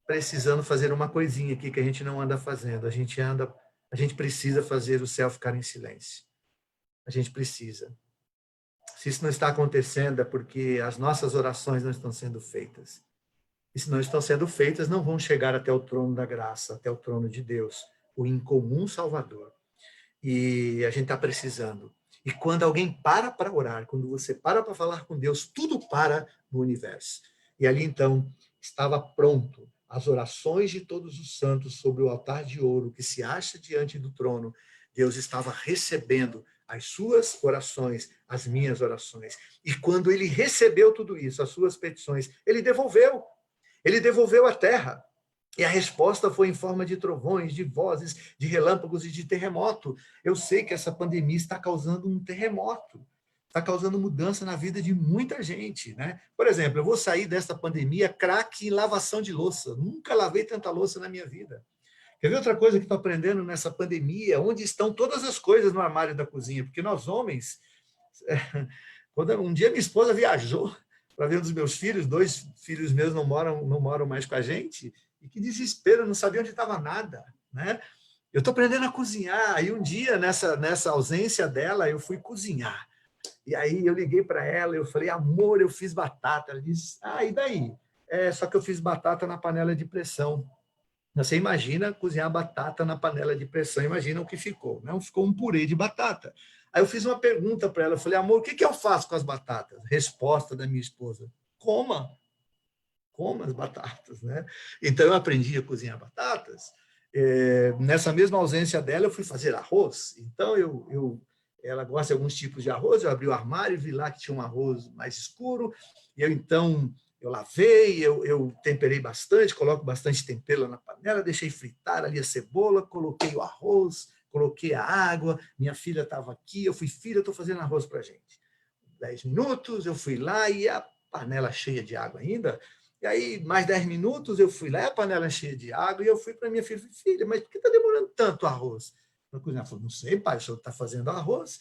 precisando fazer uma coisinha aqui que a gente não anda fazendo, a gente precisa fazer o céu ficar em silêncio. A gente precisa. Se isso não está acontecendo, é porque as nossas orações não estão sendo feitas. E se não estão sendo feitas, não vão chegar até o trono da graça, até o trono de Deus, o incomum Salvador. E a gente está precisando. E quando alguém para orar, quando você para falar com Deus, tudo para no universo. E ali, então, estava pronto as orações de todos os santos sobre o altar de ouro que se acha diante do trono. Deus estava recebendo as suas orações, as minhas orações. E quando ele recebeu tudo isso, as suas petições, ele devolveu. Ele devolveu a terra. E a resposta foi em forma de trovões, de vozes, de relâmpagos e de terremoto. Eu sei que essa pandemia está causando um terremoto, está causando mudança na vida de muita gente, né? Por exemplo, eu vou sair dessa pandemia craque em lavação de louça. Nunca lavei tanta louça na minha vida. Quer ver outra coisa que estou aprendendo nessa pandemia? Onde estão todas as coisas no armário da cozinha? Porque nós homens, quando um dia minha esposa viajou para ver um dos meus filhos, 2 filhos meus não moram mais com a gente, e que desespero, eu não sabia onde estava nada, né? Eu estou aprendendo a cozinhar, e um dia, nessa ausência dela, eu fui cozinhar. E aí eu liguei para ela, eu falei, amor, eu fiz batata. Ela disse, e daí? Só que eu fiz batata na panela de pressão. Você imagina cozinhar batata na panela de pressão, imagina o que ficou, né? Ficou um purê de batata. Aí eu fiz uma pergunta para ela, eu falei, amor, o que eu faço com as batatas? Resposta da minha esposa, coma as batatas, né? Então eu aprendi a cozinhar batatas. Nessa mesma ausência dela, eu fui fazer arroz. Então ela gosta de alguns tipos de arroz, eu abri o armário e vi lá que tinha um arroz mais escuro, e eu lavei, eu temperei bastante, coloco bastante tempero na panela, deixei fritar ali a cebola, coloquei o arroz, coloquei a água, minha filha estava aqui, eu fui, filha, eu estou fazendo arroz para a gente. 10 minutos, eu fui lá e a panela cheia de água ainda, e aí mais 10 minutos eu fui lá, a panela cheia de água, e eu fui para minha filha, filha, mas por que está demorando tanto o arroz? Ela falou, não sei, pai, o senhor está fazendo arroz?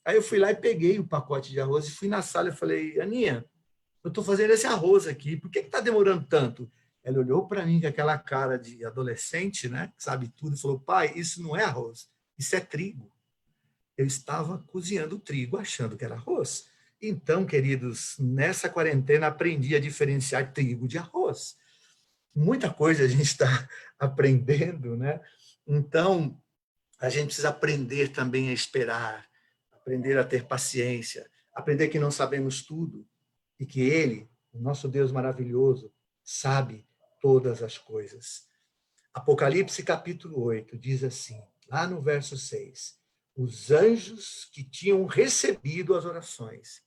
Aí eu fui lá e peguei o pacote de arroz e fui na sala e falei, Aninha, eu estou fazendo esse arroz aqui, por que está demorando tanto? Ela olhou para mim com aquela cara de adolescente, né, que sabe tudo, e falou, pai, isso não é arroz, isso é trigo. Eu estava cozinhando trigo achando que era arroz. Então, queridos, nessa quarentena aprendi a diferenciar trigo de arroz. Muita coisa a gente está aprendendo, né? Então, a gente precisa aprender também a esperar, aprender a ter paciência, aprender que não sabemos tudo, e que Ele, o nosso Deus maravilhoso, sabe todas as coisas. Apocalipse capítulo 8 diz assim, lá no verso 6, os anjos que tinham recebido as orações,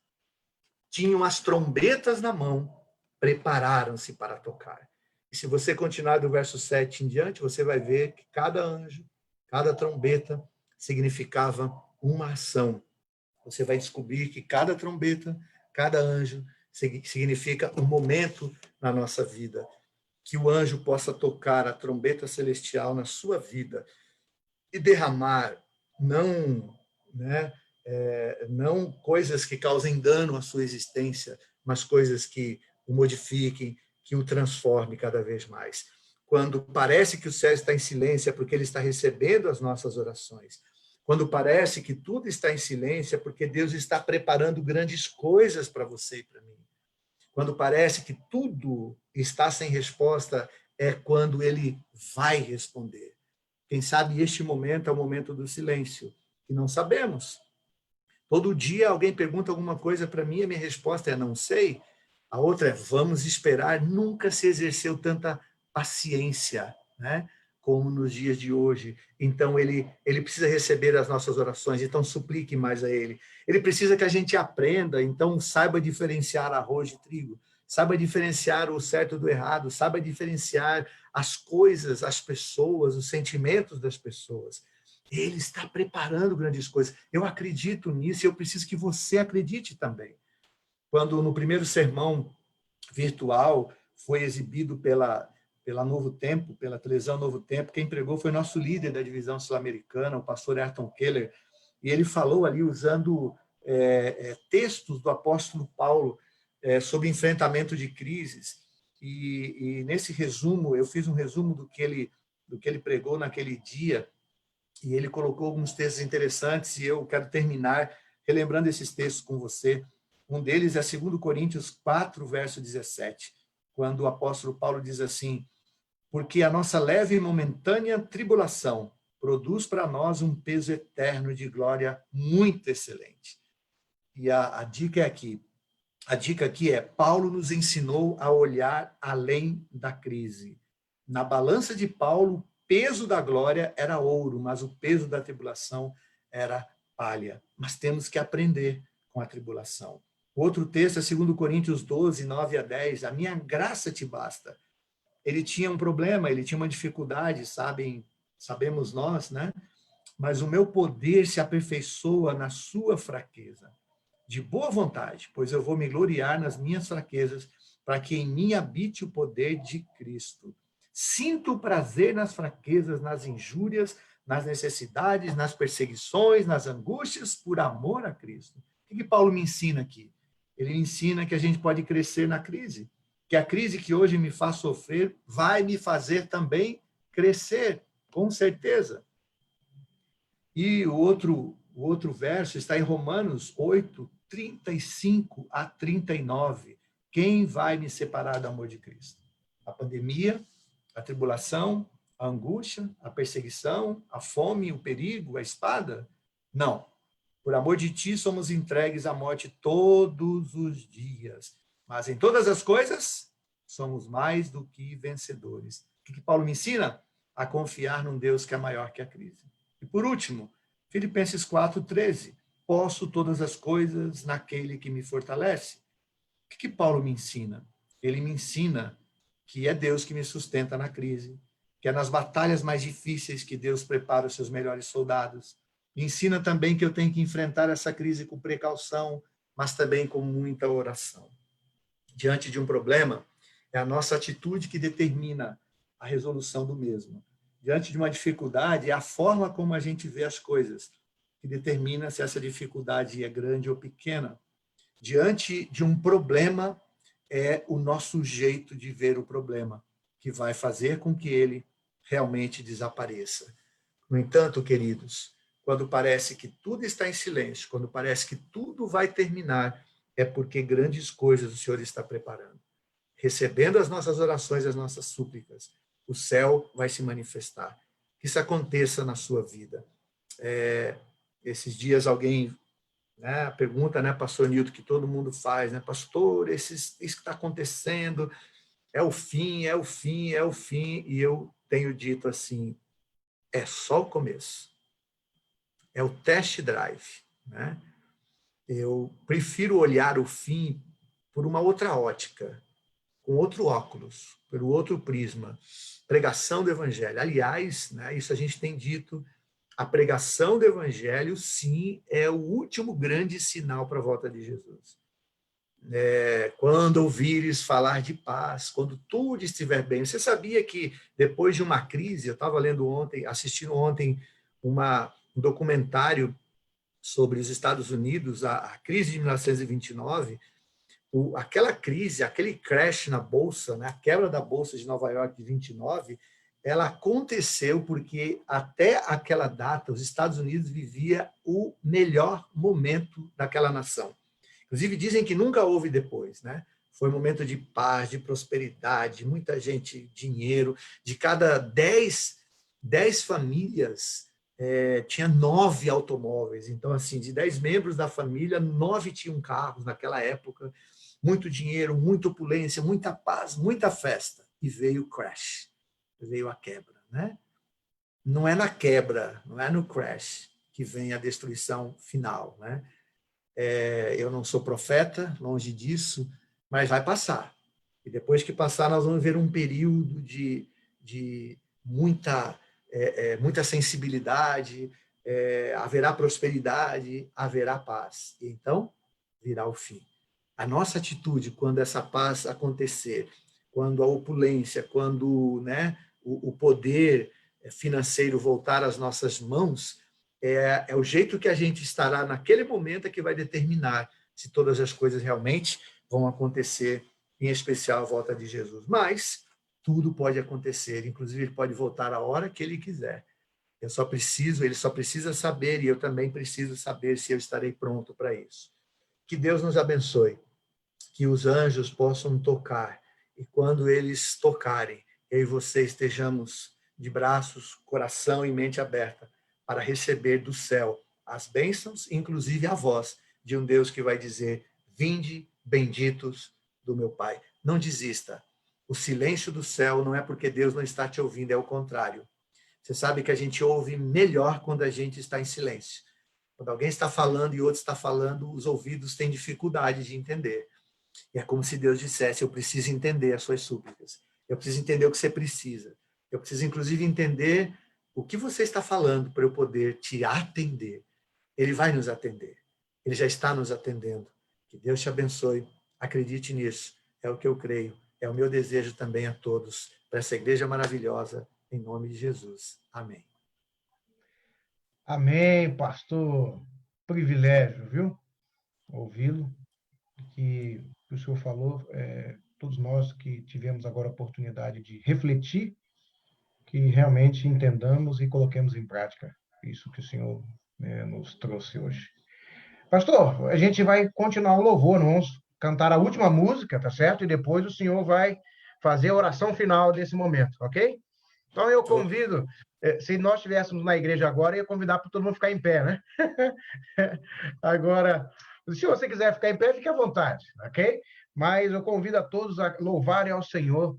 tinham as trombetas na mão, prepararam-se para tocar. E se você continuar do verso 7 em diante, você vai ver que cada anjo, cada trombeta significava uma ação. Você vai descobrir que cada trombeta, cada anjo significa um momento na nossa vida. Que o anjo possa tocar a trombeta celestial na sua vida e derramar não coisas que causem dano à sua existência, mas coisas que o modifiquem, que o transformem cada vez mais. Quando parece que o céu está em silêncio, é porque ele está recebendo as nossas orações. Quando parece que tudo está em silêncio, é porque Deus está preparando grandes coisas para você e para mim. Quando parece que tudo está sem resposta, é quando ele vai responder. Quem sabe este momento é o momento do silêncio, que não sabemos. Todo dia alguém pergunta alguma coisa para mim, a minha resposta é não sei. A outra é vamos esperar. Nunca se exerceu tanta paciência, né, como nos dias de hoje. Então, ele precisa receber as nossas orações, então suplique mais a ele. Ele precisa que a gente aprenda, então saiba diferenciar arroz de trigo, saiba diferenciar o certo do errado, saiba diferenciar as coisas, as pessoas, os sentimentos das pessoas. Ele está preparando grandes coisas. Eu acredito nisso e eu preciso que você acredite também. Quando no primeiro sermão virtual foi exibido pela Novo Tempo, pela televisão Novo Tempo, quem pregou foi nosso líder da divisão sul-americana, o pastor Ayrton Keller, e ele falou ali usando textos do apóstolo Paulo sobre enfrentamento de crises, e nesse resumo, eu fiz um resumo do que ele pregou naquele dia, e ele colocou alguns textos interessantes, e eu quero terminar relembrando esses textos com você. Um deles é 2 Coríntios 4, verso 17, quando o apóstolo Paulo diz assim, porque a nossa leve e momentânea tribulação produz para nós um peso eterno de glória muito excelente. E a dica é aqui. A dica aqui é, Paulo nos ensinou a olhar além da crise. Na balança de Paulo, o peso da glória era ouro, mas o peso da tribulação era palha, mas temos que aprender com a tribulação. O outro texto é 2 Coríntios 12, 9 a 10. A minha graça te basta. Ele tinha um problema, ele tinha uma dificuldade, sabemos nós, né? Mas o meu poder se aperfeiçoa na sua fraqueza. De boa vontade, pois eu vou me gloriar nas minhas fraquezas, para que em mim habite o poder de Cristo. Sinto prazer nas fraquezas, nas injúrias, nas necessidades, nas perseguições, nas angústias, por amor a Cristo. O que Paulo me ensina aqui? Ele me ensina que a gente pode crescer na crise, que a crise que hoje me faz sofrer vai me fazer também crescer, com certeza. E o outro verso está em Romanos 8, 35 a 39. Quem vai me separar do amor de Cristo? A pandemia, a tribulação, a angústia, a perseguição, a fome, o perigo, a espada? Não. Por amor de ti somos entregues à morte todos os dias. Mas em todas as coisas somos mais do que vencedores. O que Paulo me ensina? A confiar num Deus que é maior que a crise. E por último, Filipenses 4:13. Posso todas as coisas naquele que me fortalece. O que Paulo me ensina? Ele me ensina que é Deus que me sustenta na crise, que é nas batalhas mais difíceis que Deus prepara os seus melhores soldados. Me ensina também que eu tenho que enfrentar essa crise com precaução, mas também com muita oração. Diante de um problema, é a nossa atitude que determina a resolução do mesmo. Diante de uma dificuldade, é a forma como a gente vê as coisas que determina se essa dificuldade é grande ou pequena. Diante de um problema, é o nosso jeito de ver o problema que vai fazer com que ele realmente desapareça. No entanto, queridos, quando parece que tudo está em silêncio, quando parece que tudo vai terminar, é porque grandes coisas o Senhor está preparando. Recebendo as nossas orações, as nossas súplicas, o céu vai se manifestar. Que isso aconteça na sua vida. Esses dias alguém, né, pergunta, né, pastor Nilton, que todo mundo faz, né, pastor, isso que está acontecendo é o fim, é o fim, é o fim, e eu tenho dito assim, é só o começo. É o test drive, né? Eu prefiro olhar o fim por uma outra ótica, com outro óculos, pelo outro prisma. Pregação do evangelho. Aliás, né, isso a gente tem dito, a pregação do evangelho, sim, é o último grande sinal para a volta de Jesus. Quando ouvires falar de paz, quando tudo estiver bem. Você sabia que depois de uma crise, eu estava assistindo ontem um documentário sobre os Estados Unidos, a crise de 1929, aquela crise, aquele crash na Bolsa, né, a quebra da Bolsa de Nova York de 29, ela aconteceu porque até aquela data os Estados Unidos vivia o melhor momento daquela nação. Inclusive dizem que nunca houve depois, né? Foi um momento de paz, de prosperidade, muita gente, dinheiro. De cada 10 famílias, tinha 9 automóveis. Então, assim, de 10 membros da família, 9 tinham carros naquela época. Muito dinheiro, muita opulência, muita paz, muita festa. E veio o crash, veio a quebra, né? Não é na quebra, não é no crash que vem a destruição final, né? Eu não sou profeta, longe disso, mas vai passar. E depois que passar, nós vamos ver um período de muita sensibilidade, haverá prosperidade, haverá paz. E então, virá o fim. A nossa atitude, quando essa paz acontecer, quando a opulência, quando, né, o poder financeiro voltar às nossas mãos, é o jeito que a gente estará naquele momento que vai determinar se todas as coisas realmente vão acontecer, em especial a volta de Jesus. Mas tudo pode acontecer, inclusive ele pode voltar a hora que ele quiser. Ele só precisa saber, e eu também preciso saber se eu estarei pronto para isso. Que Deus nos abençoe, que os anjos possam tocar, e quando eles tocarem, eu e você estejamos de braços, coração e mente aberta, para receber do céu as bênçãos, inclusive a voz de um Deus que vai dizer, vinde, benditos do meu Pai. Não desista. O silêncio do céu não é porque Deus não está te ouvindo, é o contrário. Você sabe que a gente ouve melhor quando a gente está em silêncio. Quando alguém está falando e outro está falando, os ouvidos têm dificuldade de entender. E é como se Deus dissesse, eu preciso entender as suas súplicas. Eu preciso entender o que você precisa. Eu preciso, inclusive, entender o que você está falando para eu poder te atender. Ele vai nos atender. Ele já está nos atendendo. Que Deus te abençoe. Acredite nisso. É o que eu creio. É o meu desejo também a todos, para essa igreja maravilhosa, em nome de Jesus. Amém. Amém, pastor. Privilégio, viu? Ouvi-lo. Que o senhor falou, todos nós que tivemos agora a oportunidade de refletir, que realmente entendamos e coloquemos em prática isso que o senhor nos trouxe hoje. Pastor, a gente vai continuar o louvor, nós vamos cantar a última música, tá certo? E depois o senhor vai fazer a oração final desse momento, ok? Então eu convido, se nós estivéssemos na igreja agora, eu ia convidar para todo mundo ficar em pé, né? Agora, se você quiser ficar em pé, fique à vontade, ok? Mas eu convido a todos a louvarem ao Senhor,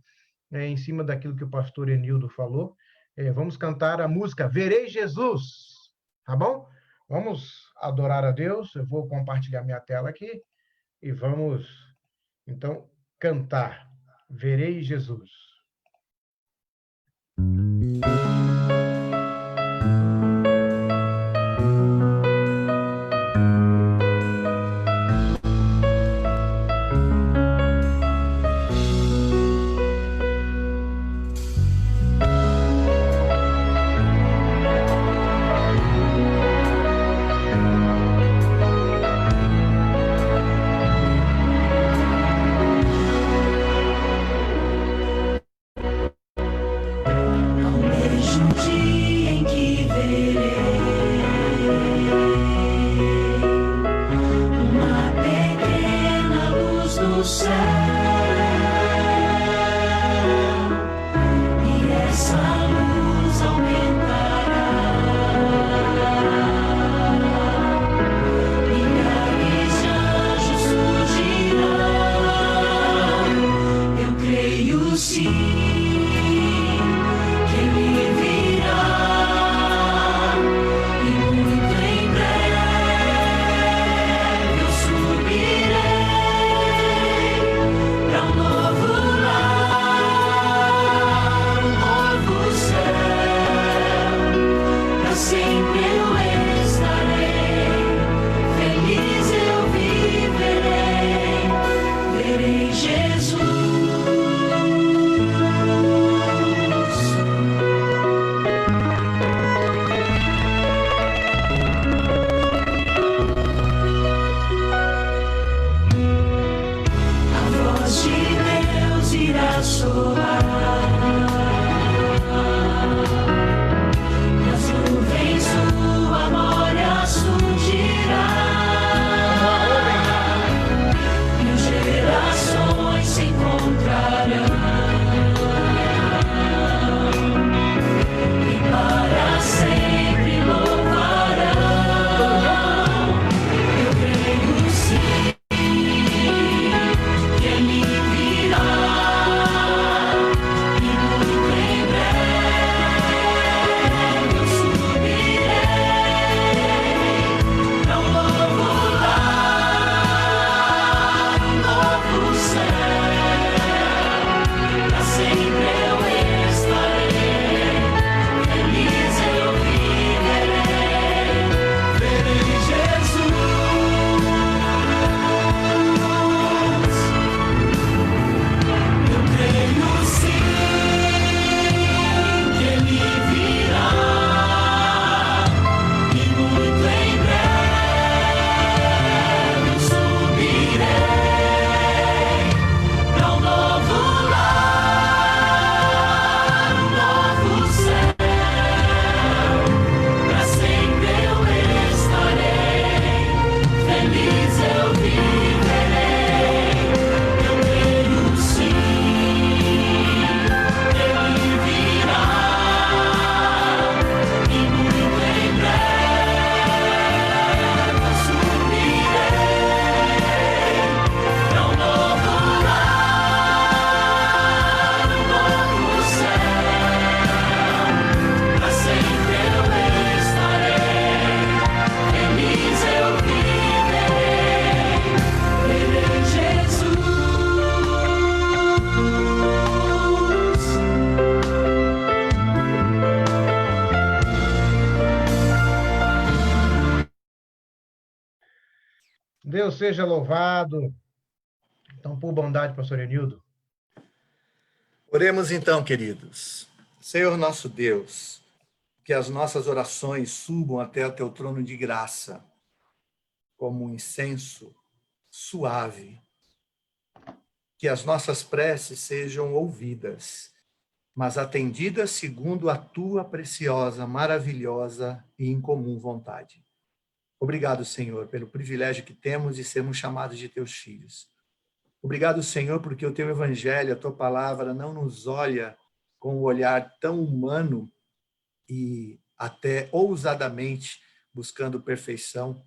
em cima daquilo que o pastor Enildo falou. Vamos cantar a música Verei Jesus, tá bom? Vamos adorar a Deus. Eu vou compartilhar minha tela aqui e vamos, então, cantar Verei Jesus. Deus seja louvado. Então, por bondade, pastor Enildo. Oremos então, queridos. Senhor nosso Deus, que as nossas orações subam até o teu trono de graça, como um incenso suave. Que as nossas preces sejam ouvidas, mas atendidas segundo a tua preciosa, maravilhosa e incomum vontade. Obrigado, Senhor, pelo privilégio que temos de sermos chamados de teus filhos. Obrigado, Senhor, porque o teu evangelho, a tua palavra, não nos olha com um olhar tão humano e até ousadamente buscando perfeição,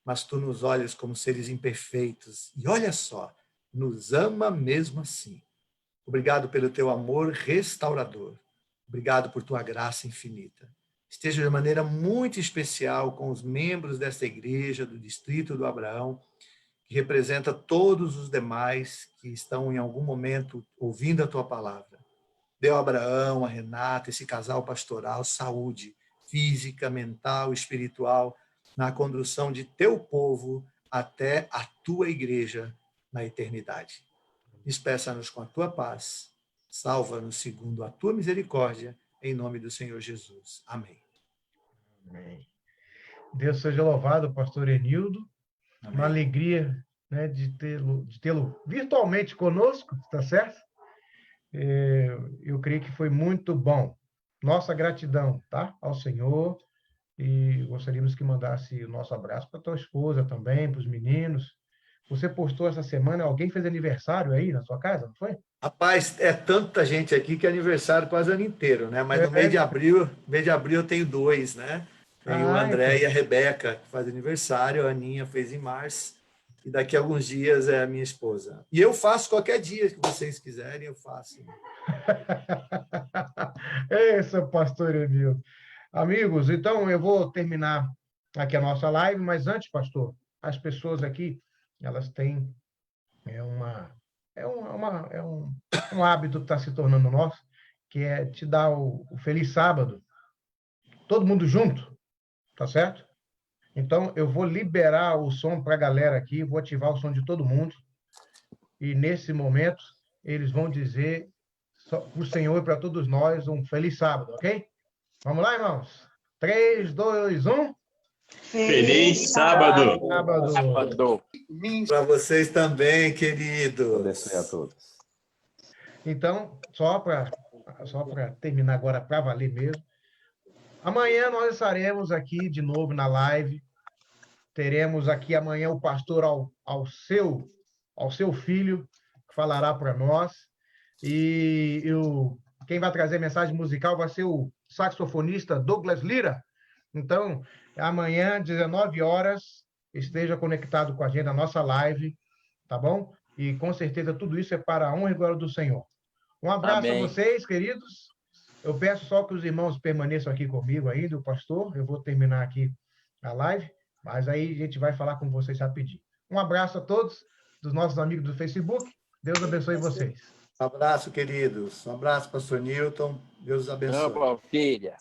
mas tu nos olhas como seres imperfeitos. E olha só, nos ama mesmo assim. Obrigado pelo teu amor restaurador. Obrigado por tua graça infinita. Esteja de maneira muito especial com os membros desta igreja do Distrito do Abraão, que representa todos os demais que estão em algum momento ouvindo a tua palavra. Dê ao Abraão, a Renata, esse casal pastoral, saúde física, mental, espiritual, na condução de teu povo até a tua igreja na eternidade. Despeça-nos com a tua paz. Salva-nos segundo a tua misericórdia, em nome do Senhor Jesus. Amém. Amém. Deus seja louvado, pastor Enildo. Amém. Uma alegria, né, de tê-lo virtualmente conosco, tá certo? Eu creio que foi muito bom. Nossa gratidão, tá? Ao Senhor. E gostaríamos que mandasse o nosso abraço para tua esposa também, para os meninos. Você postou essa semana, alguém fez aniversário aí na sua casa, não foi? Rapaz, é tanta gente aqui que é aniversário quase o ano inteiro, né? Mas no mês de abril eu tenho 2, né? Tem o André e a Rebeca, que fazem aniversário, a Aninha fez em março, e daqui a alguns dias é a minha esposa. E eu faço qualquer dia que vocês quiserem, eu faço. Esse é o pastor Emildo. Amigos, então eu vou terminar aqui a nossa live, mas antes, pastor, as pessoas aqui, elas têm um hábito que está se tornando nosso, que é te dar o feliz sábado, todo mundo junto, tá certo? Então, eu vou liberar o som para a galera aqui, vou ativar o som de todo mundo, e nesse momento, eles vão dizer para o Senhor e para todos nós um feliz sábado, ok? Vamos lá, irmãos? 3, 2, 1. Feliz sábado! Sábado. Para vocês também, queridos. Abençoe a todos. Então, só para terminar agora para valer mesmo, amanhã nós estaremos aqui de novo na live. Teremos aqui amanhã o pastor ao seu filho, que falará para nós. E quem vai trazer mensagem musical vai ser o saxofonista Douglas Lira. Então, amanhã, 19 horas, esteja conectado com a gente na nossa live, tá bom? E com certeza tudo isso é para a honra e glória do Senhor. Um abraço Amém. a vocês, queridos. Eu peço só que os irmãos permaneçam aqui comigo ainda, o pastor. Eu vou terminar aqui a live, mas aí a gente vai falar com vocês rapidinho. Um abraço a todos, dos nossos amigos do Facebook. Deus abençoe vocês. Um abraço, queridos. Um abraço, pastor Newton. Deus os abençoe. Não, filha.